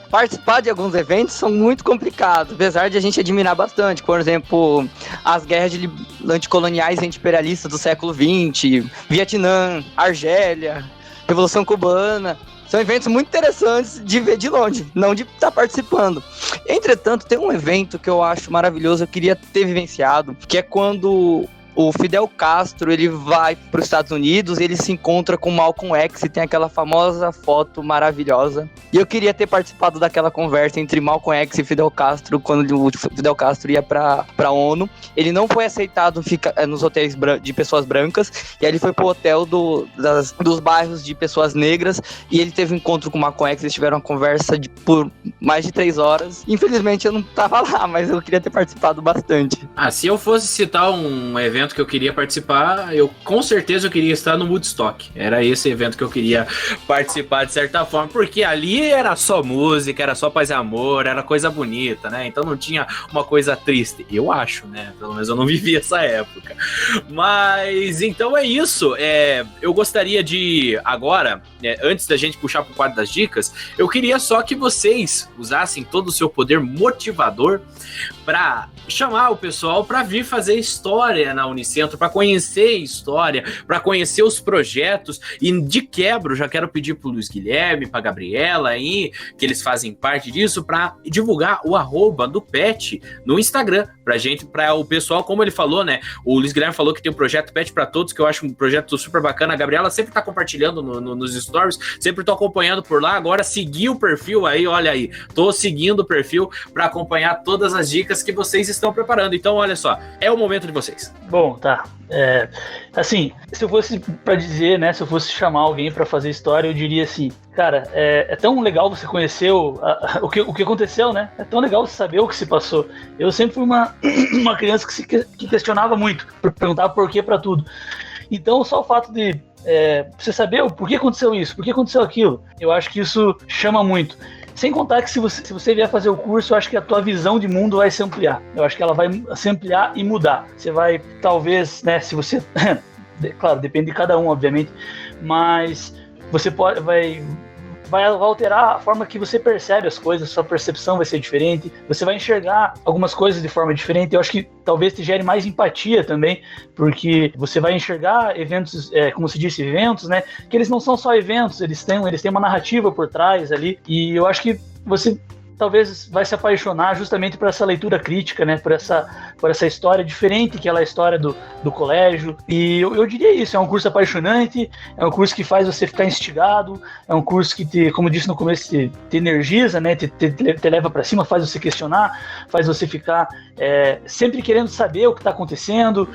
participar de alguns eventos são muito complicados, apesar de a gente admirar bastante. Por exemplo, as guerras anticoloniais e anti-imperialistas do século XX, Vietnã, Argélia, Revolução Cubana. São eventos muito interessantes de ver de longe, não de estar participando. Entretanto, tem um evento que eu acho maravilhoso, eu queria ter vivenciado, que é quando o Fidel Castro, ele vai para os Estados Unidos, ele se encontra com Malcolm X e tem aquela famosa foto maravilhosa. E eu queria ter participado daquela conversa entre Malcolm X e Fidel Castro, quando o Fidel Castro ia para a ONU. Ele não foi aceitado nos hotéis de pessoas brancas, e aí ele foi pro hotel dos bairros de pessoas negras, e ele teve um encontro com Malcolm X, eles tiveram uma conversa por mais de 3 horas. Infelizmente eu não tava lá, mas eu queria ter participado bastante. Se eu fosse citar um evento que eu queria participar, com certeza eu queria estar no Woodstock. Era esse evento que eu queria participar de certa forma, porque ali era só música, era só paz e amor, era coisa bonita, né? Então não tinha uma coisa triste, eu acho, né? Pelo menos eu não vivi essa época. Mas então é isso. Eu gostaria de agora, antes da gente puxar pro quadro das dicas, eu queria só que vocês usassem todo o seu poder motivador para chamar o pessoal para vir fazer história na Unicentro, para conhecer história, para conhecer os projetos. E de quebra, eu já quero pedir pro Luiz Guilherme, pra Gabriela aí, que eles fazem parte disso, para divulgar o @, do Pet no Instagram, pra gente, para o pessoal, como ele falou, né? O Luiz Guilherme falou que tem um projeto Pet para Todos, que eu acho um projeto super bacana. A Gabriela sempre tá compartilhando nos stories, sempre tô acompanhando por lá. Agora segui o perfil aí, olha aí, tô seguindo o perfil para acompanhar todas as dicas que vocês estão preparando. Então, olha só, é o momento de vocês. Bom, tá. Assim, se eu fosse pra dizer, né, se eu fosse chamar alguém pra fazer história, eu diria assim, cara, é tão legal você conhecer o que aconteceu, né? É tão legal você saber o que se passou. Eu sempre fui uma criança que questionava muito, perguntava por que pra tudo. Então, só o fato de você saber o porquê aconteceu isso, por que aconteceu aquilo, eu acho que isso chama muito. Sem contar que se você vier fazer o curso, eu acho que a tua visão de mundo vai se ampliar. Eu acho que ela vai se ampliar e mudar. Você vai, talvez, né, se você... claro, depende de cada um, obviamente, mas você vai alterar a forma que você percebe as coisas, sua percepção vai ser diferente, você vai enxergar algumas coisas de forma diferente. Eu acho que talvez te gere mais empatia também, porque você vai enxergar eventos, como se disse, eventos, né, que eles não são só eventos, eles têm uma narrativa por trás ali, e eu acho que você talvez vai se apaixonar justamente por essa leitura crítica, né, por essa história diferente, que ela é a história do colégio. E eu diria isso, é um curso apaixonante, é um curso que faz você ficar instigado, é um curso que, como disse no começo, te energiza, né, te leva para cima, faz você questionar, faz você ficar sempre querendo saber o que está acontecendo,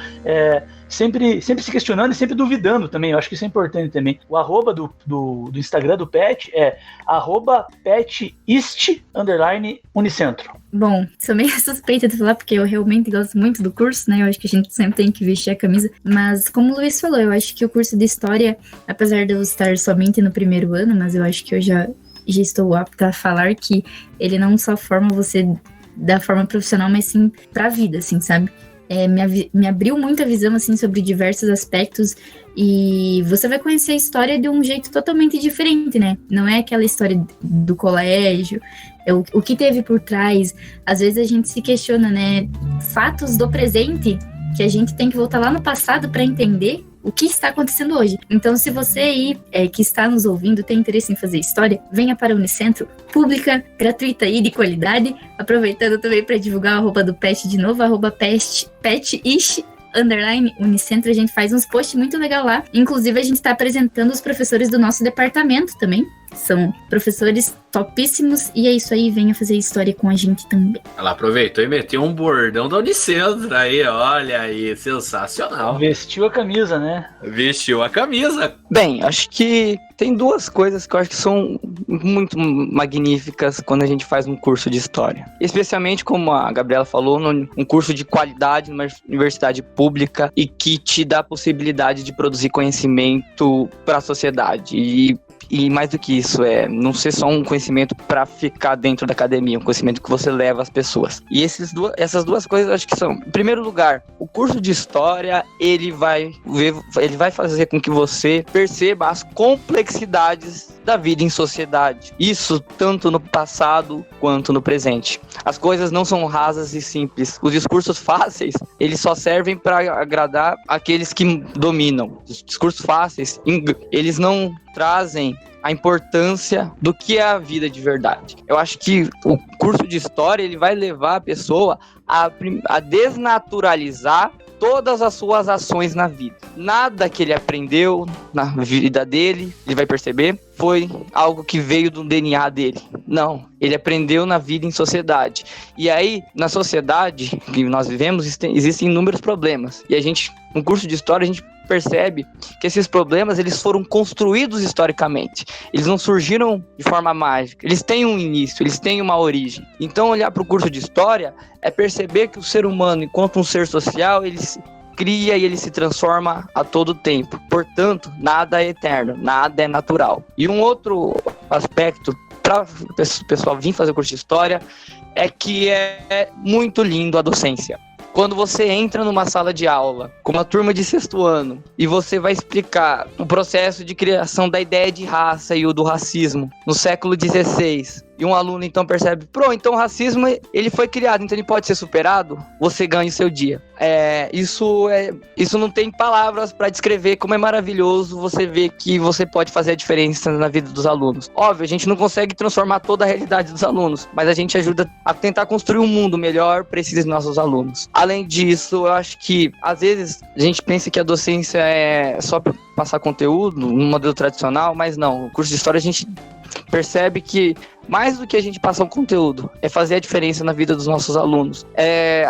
sempre se questionando e sempre duvidando também. Eu acho que isso é importante também. O @ do Instagram do Pet é @petist_Unicentro. Bom, sou meio suspeita de falar, porque eu realmente gosto muito do curso, né? Eu acho que a gente sempre tem que vestir a camisa. Mas, como o Luiz falou, eu acho que o curso de História, apesar de eu estar somente no primeiro ano, mas eu acho que eu já estou apta a falar que ele não só forma você da forma profissional, mas sim pra vida, assim, sabe? Me abriu muita visão, assim, sobre diversos aspectos, e você vai conhecer a história de um jeito totalmente diferente, né? Não é aquela história do colégio, o que teve por trás. Às vezes a gente se questiona, né? Fatos do presente que a gente tem que voltar lá no passado para entender o que está acontecendo hoje. Então, se você aí que está nos ouvindo tem interesse em fazer história, venha para a Unicentro, pública, gratuita e de qualidade. Aproveitando também para divulgar o @ do Pet de novo, @petish_Unicentro. A gente faz uns posts muito legal lá. Inclusive, a gente está apresentando os professores do nosso departamento também. São professores topíssimos, e é isso aí, venha fazer história com a gente também. Ela aproveitou e meteu um bordão da Unicentro aí, olha aí, sensacional. Vestiu a camisa, né? Vestiu a camisa. Bem, acho que tem duas coisas que eu acho que são muito magníficas quando a gente faz um curso de História. Especialmente, como a Gabriela falou, um curso de qualidade numa universidade pública e que te dá a possibilidade de produzir conhecimento para a sociedade. E mais do que isso, não ser só um conhecimento para ficar dentro da academia, um conhecimento que você leva às pessoas. E essas duas coisas eu acho que são, em primeiro lugar, o curso de História, ele vai fazer com que você perceba as complexidades da vida em sociedade. Isso tanto no passado quanto no presente. As coisas não são rasas e simples. Os discursos fáceis, eles só servem para agradar aqueles que dominam. Os discursos fáceis, eles não trazem a importância do que é a vida de verdade. Eu acho que o curso de História, ele vai levar a pessoa a desnaturalizar todas as suas ações na vida. Nada que ele aprendeu na vida dele, ele vai perceber, foi algo que veio do DNA dele. Não, ele aprendeu na vida em sociedade. E aí, na sociedade que nós vivemos, existem inúmeros problemas. E a gente, no curso de História, a gente percebe que esses problemas, eles foram construídos historicamente. Eles não surgiram de forma mágica. Eles têm um início, eles têm uma origem. Então, olhar para o curso de História é perceber que o ser humano, enquanto um ser social, ele se cria e ele se transforma a todo tempo. Portanto, nada é eterno, nada é natural. E um outro aspecto para o pessoal vir fazer o curso de História é que é muito lindo a docência. Quando você entra numa sala de aula com uma turma de 6º ano e você vai explicar o processo de criação da ideia de raça e o do racismo no século XVI, e um aluno então percebe, então o racismo ele foi criado, então ele pode ser superado, você ganha o seu dia. Isso não tem palavras para descrever como é maravilhoso você ver que você pode fazer a diferença na vida dos alunos. Óbvio, a gente não consegue transformar toda a realidade dos alunos, mas a gente ajuda a tentar construir um mundo melhor para esses nossos alunos. Além disso, eu acho que às vezes a gente pensa que a docência é só para passar conteúdo no modelo tradicional, mas não. O curso de História a gente percebe que mais do que a gente passar um conteúdo, é fazer a diferença na vida dos nossos alunos.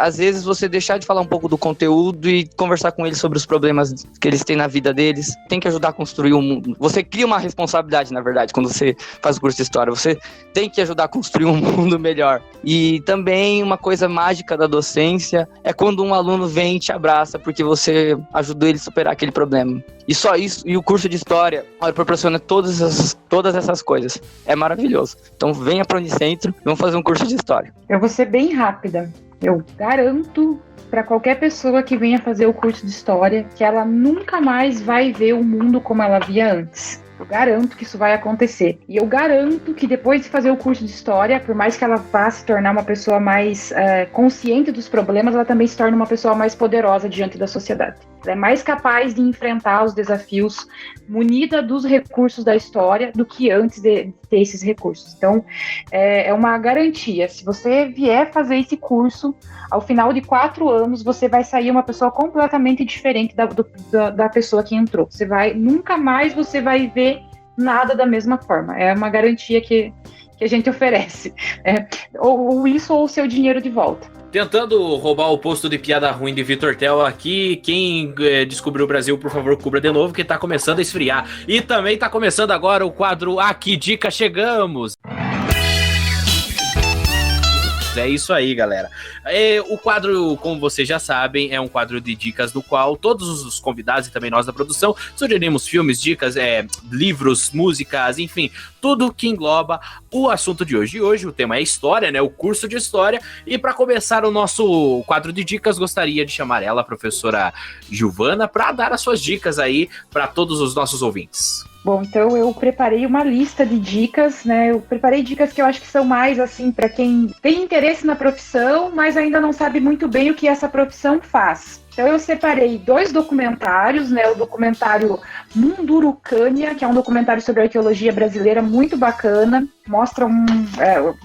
Às vezes você deixar de falar um pouco do conteúdo e conversar com eles sobre os problemas que eles têm na vida deles. Tem que ajudar a construir um mundo. Você cria uma responsabilidade, na verdade, quando você faz o curso de História. Você tem que ajudar a construir um mundo melhor. E também uma coisa mágica da docência é quando um aluno vem e te abraça porque você ajudou ele a superar aquele problema. E só isso, e o curso de História proporciona todas essas coisas. É maravilhoso. Então venha para o Unicentro e vamos fazer um curso de História. Eu vou ser bem rápida. Eu garanto para qualquer pessoa que venha fazer o curso de História que ela nunca mais vai ver o mundo como ela via antes. Eu garanto que isso vai acontecer. E eu garanto que depois de fazer o curso de História, por mais que ela vá se tornar uma pessoa mais consciente dos problemas, ela também se torna uma pessoa mais poderosa diante da sociedade. Ela é mais capaz de enfrentar os desafios munida dos recursos da história do que antes de ter esses recursos. Então, é uma garantia. Se você vier fazer esse curso, ao final de 4 anos, você vai sair uma pessoa completamente diferente da pessoa que entrou. Nunca mais você vai ver nada da mesma forma. É uma garantia que a gente oferece. Ou isso ou o seu dinheiro de volta. Tentando roubar o posto de piada ruim de Vitor Tel aqui, quem descobriu o Brasil, por favor, cubra de novo, que tá começando a esfriar. E também tá começando agora o quadro Aqui Dica Chegamos. É isso aí, galera. O quadro, como vocês já sabem, é um quadro de dicas do qual todos os convidados e também nós da produção sugerimos filmes, dicas, livros, músicas, enfim, tudo que engloba o assunto de hoje. E hoje o tema é História, né? O curso de História. E para começar o nosso quadro de dicas, gostaria de chamar ela, a professora Giovana, para dar as suas dicas aí para todos os nossos ouvintes. Bom, então eu preparei uma lista de dicas, né? Eu preparei dicas que eu acho que são mais, assim, para quem tem interesse na profissão, mas ainda não sabe muito bem o que essa profissão faz. Então eu separei 2 documentários, né? O documentário Mundurucânia, que é um documentário sobre arqueologia brasileira muito bacana, mostra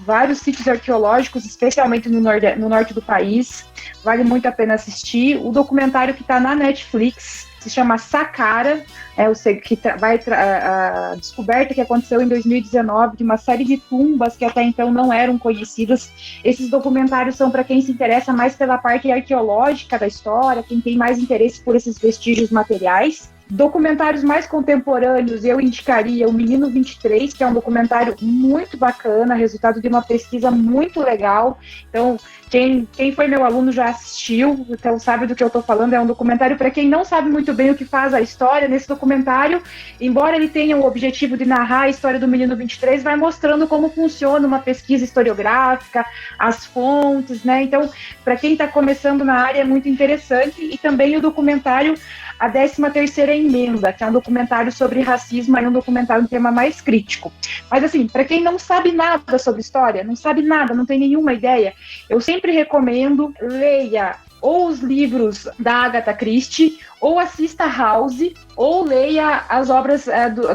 vários sítios arqueológicos, especialmente no norte do país, vale muito a pena assistir. O documentário que está na Netflix se chama Saqqara, a descoberta que aconteceu em 2019 de uma série de tumbas que até então não eram conhecidas. Esses documentários são para quem se interessa mais pela parte arqueológica da história, quem tem mais interesse por esses vestígios materiais. Documentários mais contemporâneos, eu indicaria o Menino 23, que é um documentário muito bacana, resultado de uma pesquisa muito legal. Então, quem foi meu aluno já assistiu, então sabe do que eu estou falando. É um documentário para quem não sabe muito bem o que faz a história. Nesse documentário, embora ele tenha o objetivo de narrar a história do Menino 23, vai mostrando como funciona uma pesquisa historiográfica, as fontes, né? Então, para quem está começando na área, é muito interessante. E também o documentário A 13ª Emenda, que é um documentário sobre racismo, é um documentário, um tema mais crítico. Mas assim, para quem não sabe nada sobre história, não sabe nada, não tem nenhuma ideia, eu sempre recomendo, leia ou os livros da Agatha Christie, ou assista House, ou leia as obras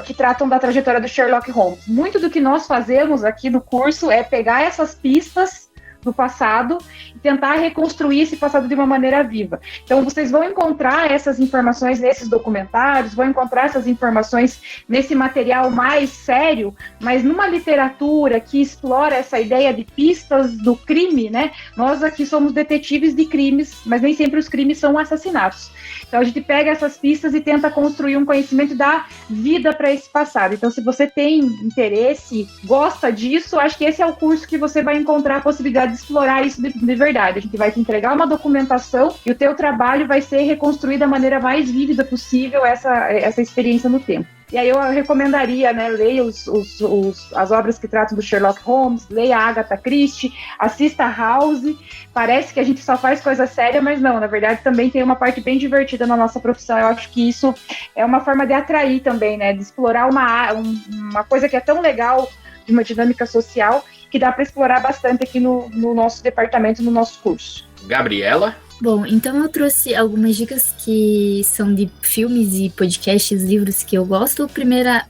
que tratam da trajetória do Sherlock Holmes. Muito do que nós fazemos aqui no curso é pegar essas pistas do passado, tentar reconstruir esse passado de uma maneira viva. Então, vocês vão encontrar essas informações nesses documentários, vão encontrar essas informações nesse material mais sério, mas numa literatura que explora essa ideia de pistas do crime, né? Nós aqui somos detetives de crimes, mas nem sempre os crimes são assassinatos. Então, a gente pega essas pistas e tenta construir um conhecimento e dar vida para esse passado. Então, se você tem interesse, gosta disso, acho que esse é o curso que você vai encontrar a possibilidade de explorar isso de verdade. A gente vai te entregar uma documentação e o teu trabalho vai ser reconstruir da maneira mais vívida possível essa experiência no tempo. E aí eu recomendaria, né, leia as obras que tratam do Sherlock Holmes, leia a Agatha Christie, assista a House. Parece que a gente só faz coisa séria, mas não, na verdade também tem uma parte bem divertida na nossa profissão. Eu acho que isso é uma forma de atrair também, né, de explorar uma coisa que é tão legal, de uma dinâmica social, que dá para explorar bastante aqui no nosso departamento, no nosso curso. Gabriela? Bom, então eu trouxe algumas dicas que são de filmes e podcasts, livros que eu gosto.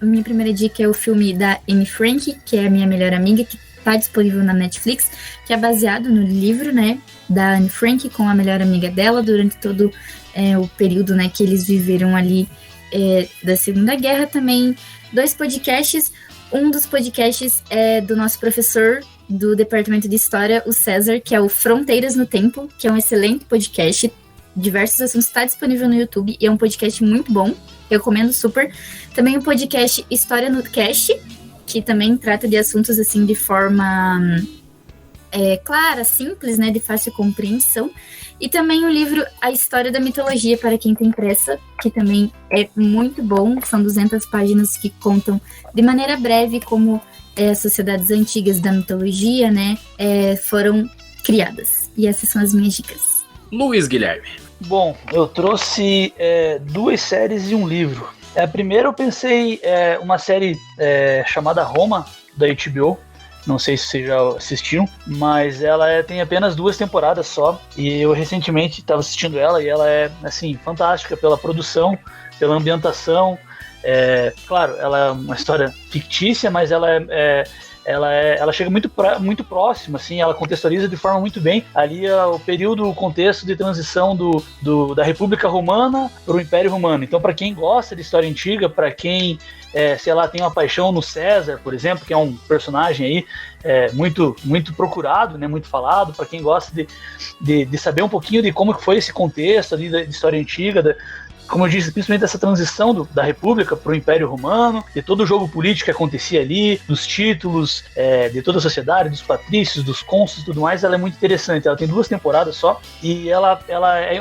Minha primeira dica é o filme da Anne Frank, que é a minha melhor amiga, que está disponível na Netflix, que é baseado no livro, né, da Anne Frank com a melhor amiga dela durante todo o período, né, que eles viveram ali da Segunda Guerra. Também 2 podcasts. Um dos podcasts é do nosso professor do Departamento de História, o César, que é o Fronteiras no Tempo, que é um excelente podcast, diversos assuntos, está disponível no YouTube e é um podcast muito bom, eu recomendo super. Também o podcast História no Cast, que também trata de assuntos assim de forma clara, simples, né, de fácil compreensão. E também o livro A História da Mitologia, para quem tem pressa, que também é muito bom. São 200 páginas que contam de maneira breve como as sociedades antigas da mitologia, né, foram criadas. E essas são as minhas dicas. Luiz Guilherme. Bom, eu trouxe 2 séries e um livro. Primeiro eu pensei uma série chamada Roma, da HBO. Não sei se vocês já assistiram, mas ela tem apenas 2 temporadas só, e eu recentemente estava assistindo ela, e ela é, assim, fantástica pela produção, pela ambientação. Claro, ela é uma história fictícia, mas ela chega muito próxima, assim, ela contextualiza de forma muito bem ali o período, o contexto de transição da República Romana para o Império Romano. Então, para quem gosta de história antiga, para quem sei lá, tem uma paixão no César, por exemplo, que é um personagem aí muito, muito procurado, né, muito falado, para quem gosta de saber um pouquinho de como foi esse contexto ali da história antiga, como eu disse, principalmente dessa transição da República para o Império Romano, de todo o jogo político que acontecia ali, dos títulos, de toda a sociedade, dos patrícios, dos cônsules e tudo mais. Ela é muito interessante. Ela tem 2 temporadas só, e ela é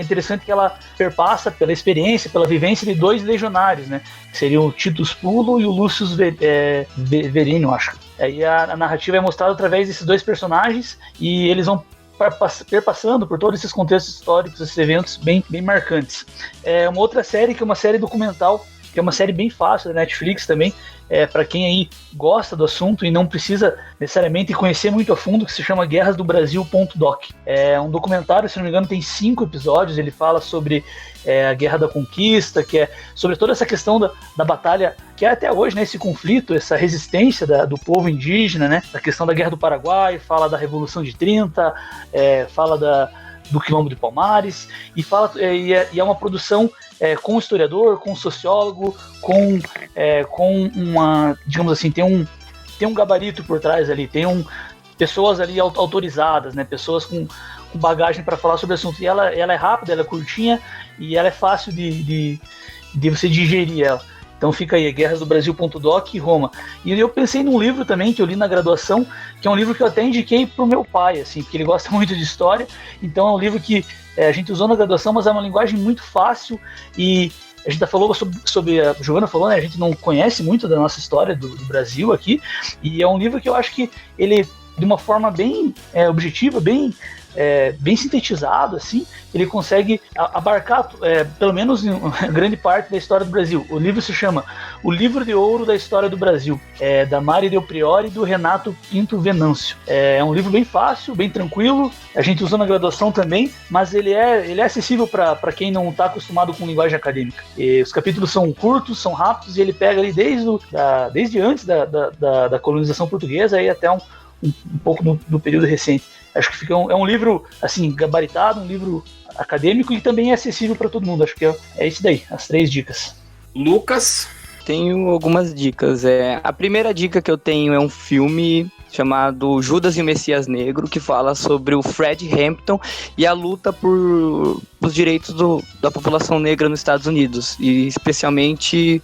interessante que ela perpassa pela experiência, pela vivência de 2 legionários, né, que seriam o Titus Pulo e o Lucius Verino, acho. Aí a narrativa é mostrada através desses 2 personagens, e eles vão perpassando por todos esses contextos históricos, esses eventos bem, bem marcantes. Uma outra série, que é uma série documental, que é uma série bem fácil da Netflix também, para quem aí gosta do assunto e não precisa necessariamente conhecer muito a fundo, que se chama Guerras do Brasil.doc. É um documentário, se não me engano, tem 5 episódios. Ele fala sobre a Guerra da Conquista, que é sobre toda essa questão da batalha, que é até hoje, né, esse conflito, essa resistência do povo indígena, né, a questão da Guerra do Paraguai, fala da Revolução de 30, fala do Quilombo de Palmares, e é uma produção com historiador, com sociólogo, com uma, digamos assim, tem um gabarito por trás ali, pessoas ali autorizadas, né, pessoas com bagagem para falar sobre o assunto. E ela é rápida, ela é curtinha, e ela é fácil de você digerir ela. Então fica aí, Guerras do Brasil.doc e Roma. E eu pensei num livro também que eu li na graduação, que é um livro que eu até indiquei pro meu pai, assim, porque ele gosta muito de história. Então é um livro que a gente usou na graduação, mas é uma linguagem muito fácil, e a gente falou sobre a Giovana falou, né, a gente não conhece muito da nossa história do Brasil aqui, e é um livro que eu acho que ele, de uma forma bem objetiva, bem sintetizado, assim, ele consegue abarcar pelo menos grande parte da história do Brasil. O livro se chama O Livro de Ouro da História do Brasil, da Mari Del Priore e do Renato Pinto Venâncio. É um livro bem fácil, bem tranquilo, a gente usou na graduação também, mas ele é acessível para quem não está acostumado com linguagem acadêmica. E os capítulos são curtos, são rápidos, e ele pega ali desde antes da colonização portuguesa e até um pouco no período recente. Acho que é um livro, assim, gabaritado, um livro acadêmico e também é acessível para todo mundo. Acho que é isso daí, as 3 dicas. Lucas? Tenho algumas dicas. A primeira dica que eu tenho é um filme chamado Judas e o Messias Negro, que fala sobre o Fred Hampton e a luta por os direitos da população negra nos Estados Unidos, e especialmente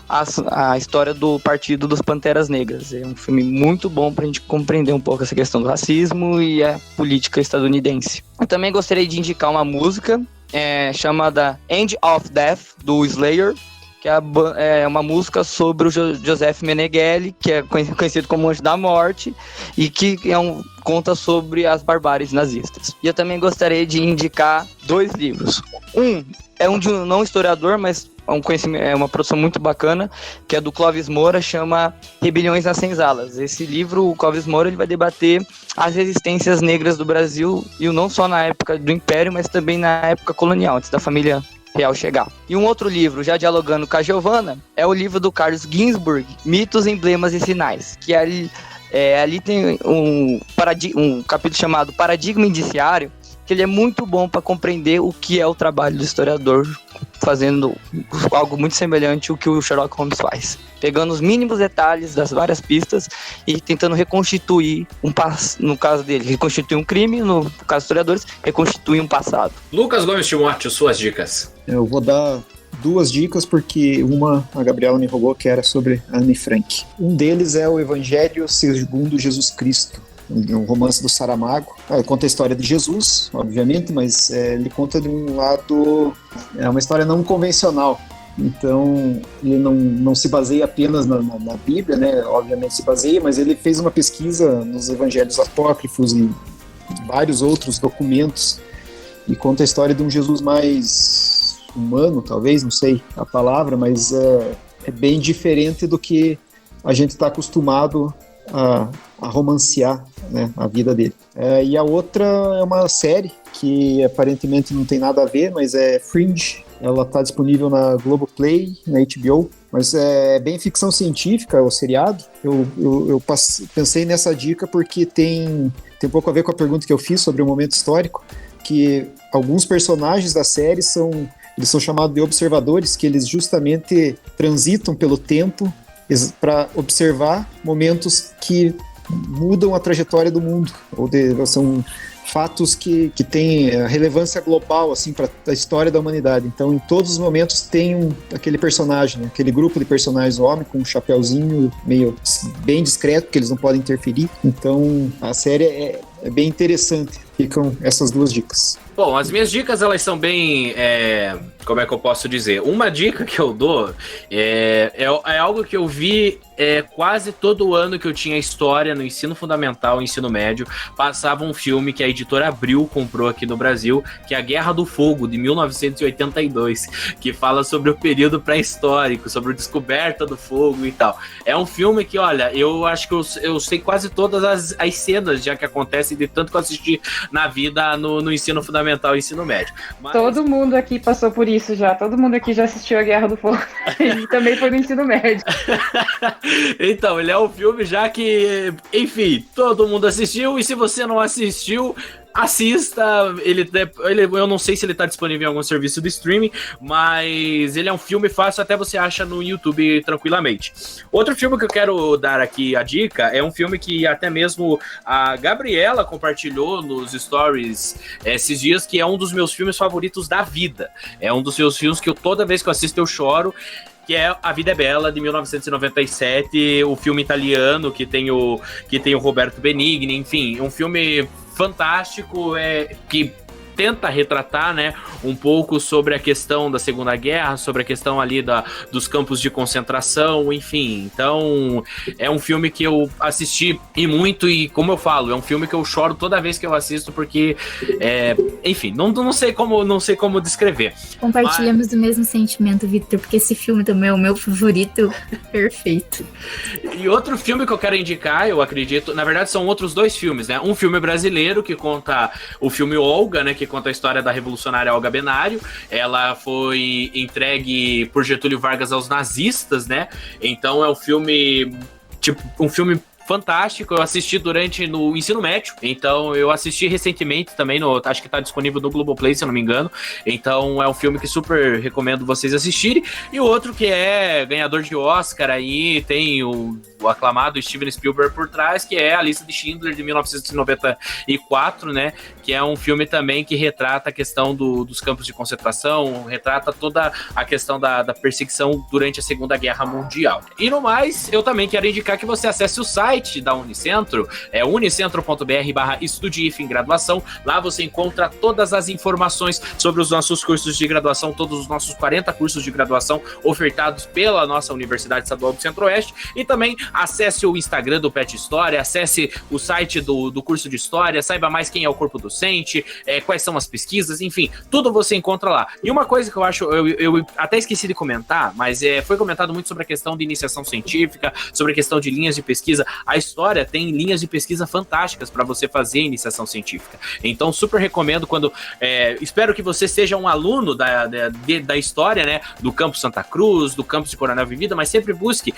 a história do Partido dos Panteras Negras. É um filme muito bom para a gente compreender um pouco essa questão do racismo e a política estadunidense. Eu também gostaria de indicar uma música chamada End of Death, do Slayer, que é uma música sobre o Joseph Mengele, que é conhecido como Anjo da Morte, e que conta sobre as barbáries nazistas. E eu também gostaria de indicar 2 livros. Um é de um não historiador, mas é uma produção muito bacana, que é do Clóvis Moura, chama Rebeliões nas Senzalas. Esse livro, o Clóvis Moura, ele vai debater as resistências negras do Brasil, e não só na época do Império, mas também na época colonial, antes da família real chegar. E um outro livro, já dialogando com a Giovana, é o livro do Carlos Ginzburg, Mitos, Emblemas e Sinais, que ali tem um capítulo chamado Paradigma Indiciário, que ele é muito bom para compreender o que é o trabalho do historiador, fazendo algo muito semelhante ao que o Sherlock Holmes faz, pegando os mínimos detalhes das várias pistas e tentando reconstituir no caso dele, reconstituir um crime, no caso dos historiadores, reconstituir um passado. Lucas Gomes Timóteo, suas dicas. Eu vou dar 2 dicas, porque uma a Gabriela me roubou, que era sobre Anne Frank. Um deles é o Evangelho segundo Jesus Cristo, um romance do Saramago. Conta a história de Jesus, obviamente, mas ele conta de um lado, é uma história não convencional. Então, ele não se baseia apenas na Bíblia, né? Obviamente se baseia, mas ele fez uma pesquisa nos evangelhos apócrifos e vários outros documentos, e conta a história de um Jesus mais humano, talvez, não sei a palavra, mas é bem diferente do que a gente está acostumado a romancear, né, a vida dele. E a outra é uma série que aparentemente não tem nada a ver, mas é Fringe. Ela está disponível na Globoplay, na HBO, mas é bem ficção científica, o seriado. Eu pensei nessa dica porque tem um pouco a ver com a pergunta que eu fiz sobre o momento histórico, que alguns personagens da série eles são chamados de observadores, que eles justamente transitam pelo tempo para observar momentos que mudam a trajetória do mundo, são fatos que têm relevância global assim, para a história da humanidade. Então, em todos os momentos tem aquele personagem, né? Aquele grupo de personagens, homem com um chapéuzinho meio bem discreto, que eles não podem interferir. Então, a série é bem interessante. Ficam essas 2 dicas. Bom, as minhas dicas, elas são bem, como é que eu posso dizer? Uma dica que eu dou é algo que eu vi quase todo ano que eu tinha história no ensino fundamental, ensino médio, passava um filme que a editora Abril comprou aqui no Brasil, que é A Guerra do Fogo, de 1982, que fala sobre o período pré-histórico, sobre a descoberta do fogo e tal. É um filme que, olha, eu acho que eu sei quase todas as cenas já que acontecem, de tanto que eu assisti na vida no ensino fundamental e ensino médio. Mas... Todo mundo aqui passou por isso já. Todo mundo aqui já assistiu A Guerra do Fogo. E também foi no ensino médio. Então, ele é um filme já que, enfim, todo mundo assistiu. E se você não assistiu, assista. Eu não sei se ele tá disponível em algum serviço de streaming, mas ele é um filme fácil, até você acha no YouTube tranquilamente. Outro filme que eu quero dar aqui a dica é um filme que até mesmo a Gabriela compartilhou nos stories esses dias, que é um dos meus filmes favoritos da vida. É um dos meus filmes que toda vez que eu assisto eu choro, que é A Vida é Bela, de 1997, o filme italiano que tem o Roberto Benigni, enfim, um filme fantástico, que tenta retratar, né, um pouco sobre a questão da Segunda Guerra, sobre a questão ali dos campos de concentração, enfim. Então, é um filme que eu assisti e muito, e como eu falo, é um filme que eu choro toda vez que eu assisto, porque, enfim, não sei como descrever. Compartilhamos o mesmo sentimento, Victor, porque esse filme também é o meu favorito perfeito. E outro filme que eu quero indicar, eu acredito, na verdade são outros 2 filmes, né? Um filme brasileiro que conta o filme Olga, né, que conta a história da revolucionária Olga Benário. Ela foi entregue por Getúlio Vargas aos nazistas, né? Então é um filme fantástico. Eu assisti no ensino médio, então eu assisti recentemente também, acho que tá disponível no Globoplay, se eu não me engano. Então é um filme que super recomendo vocês assistirem. E o outro que é ganhador de Oscar aí, tem o aclamado Steven Spielberg por trás, que é A Lista de Schindler, de 1994, né? Que é um filme também que retrata a questão dos campos de concentração, retrata toda a questão da perseguição durante a Segunda Guerra Mundial. E no mais, eu também quero indicar que você acesse o site da Unicentro, é unicentro.br/estudiif em graduação. Lá você encontra todas as informações sobre os nossos cursos de graduação, todos os nossos 40 cursos de graduação ofertados pela nossa Universidade Estadual do Centro-Oeste. E também acesse o Instagram do PET História, acesse o site do curso de História, saiba mais quem é o corpo docente, quais são as pesquisas, enfim, tudo você encontra lá. E uma coisa que eu acho, eu até esqueci de comentar, mas foi comentado muito sobre a questão de iniciação científica, sobre a questão de linhas de pesquisa. A História tem linhas de pesquisa fantásticas para você fazer iniciação científica. Então, super recomendo espero que você seja um aluno da História, né, do Campus Santa Cruz, do Campus de Coronel Vivida, mas sempre busque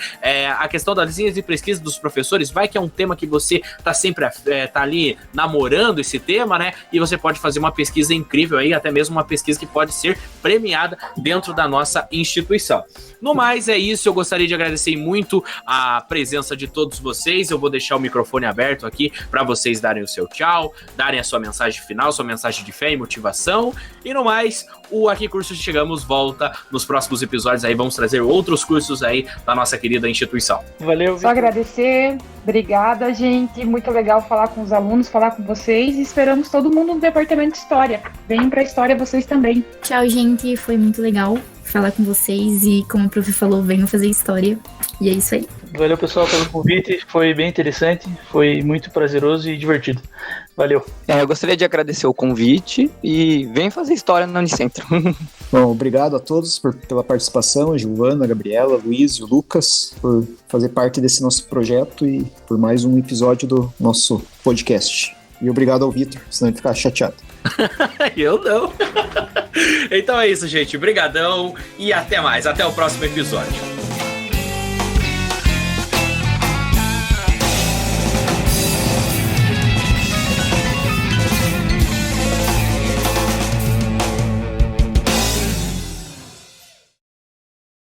a questão das linhas de pesquisa dos professores. Vai que é um tema que você tá sempre tá ali namorando esse tema, né, e você pode fazer uma pesquisa incrível aí, até mesmo uma pesquisa que pode ser premiada dentro da nossa instituição. No mais, é isso. Eu gostaria de agradecer muito a presença de todos vocês. Eu vou deixar o microfone aberto aqui para vocês darem o seu tchau, darem a sua mensagem final, sua mensagem de fé e motivação. E no mais, o Aqui Cursos Chegamos volta nos próximos episódios aí. Vamos trazer outros cursos aí da nossa querida instituição. Valeu, Só agradecer. Obrigada, gente. Muito legal falar com os alunos, falar com vocês. E esperamos todo mundo no departamento de História. Venham para a História vocês também. Tchau, gente. Foi muito legal falar com vocês e, como o prof falou, venham fazer História. E é isso aí. Valeu, pessoal, pelo convite. Foi bem interessante, foi muito prazeroso e divertido. Valeu. Eu gostaria de agradecer o convite e vem fazer História no Unicentro. Bom, obrigado a todos pela participação, a Giovana, a Gabriela, o Luiz e o Lucas, por fazer parte desse nosso projeto e por mais um episódio do nosso podcast. E obrigado ao Vitor, senão ele ficar chateado. Eu não. Então é isso, gente. Brigadão e até mais. Até o próximo episódio.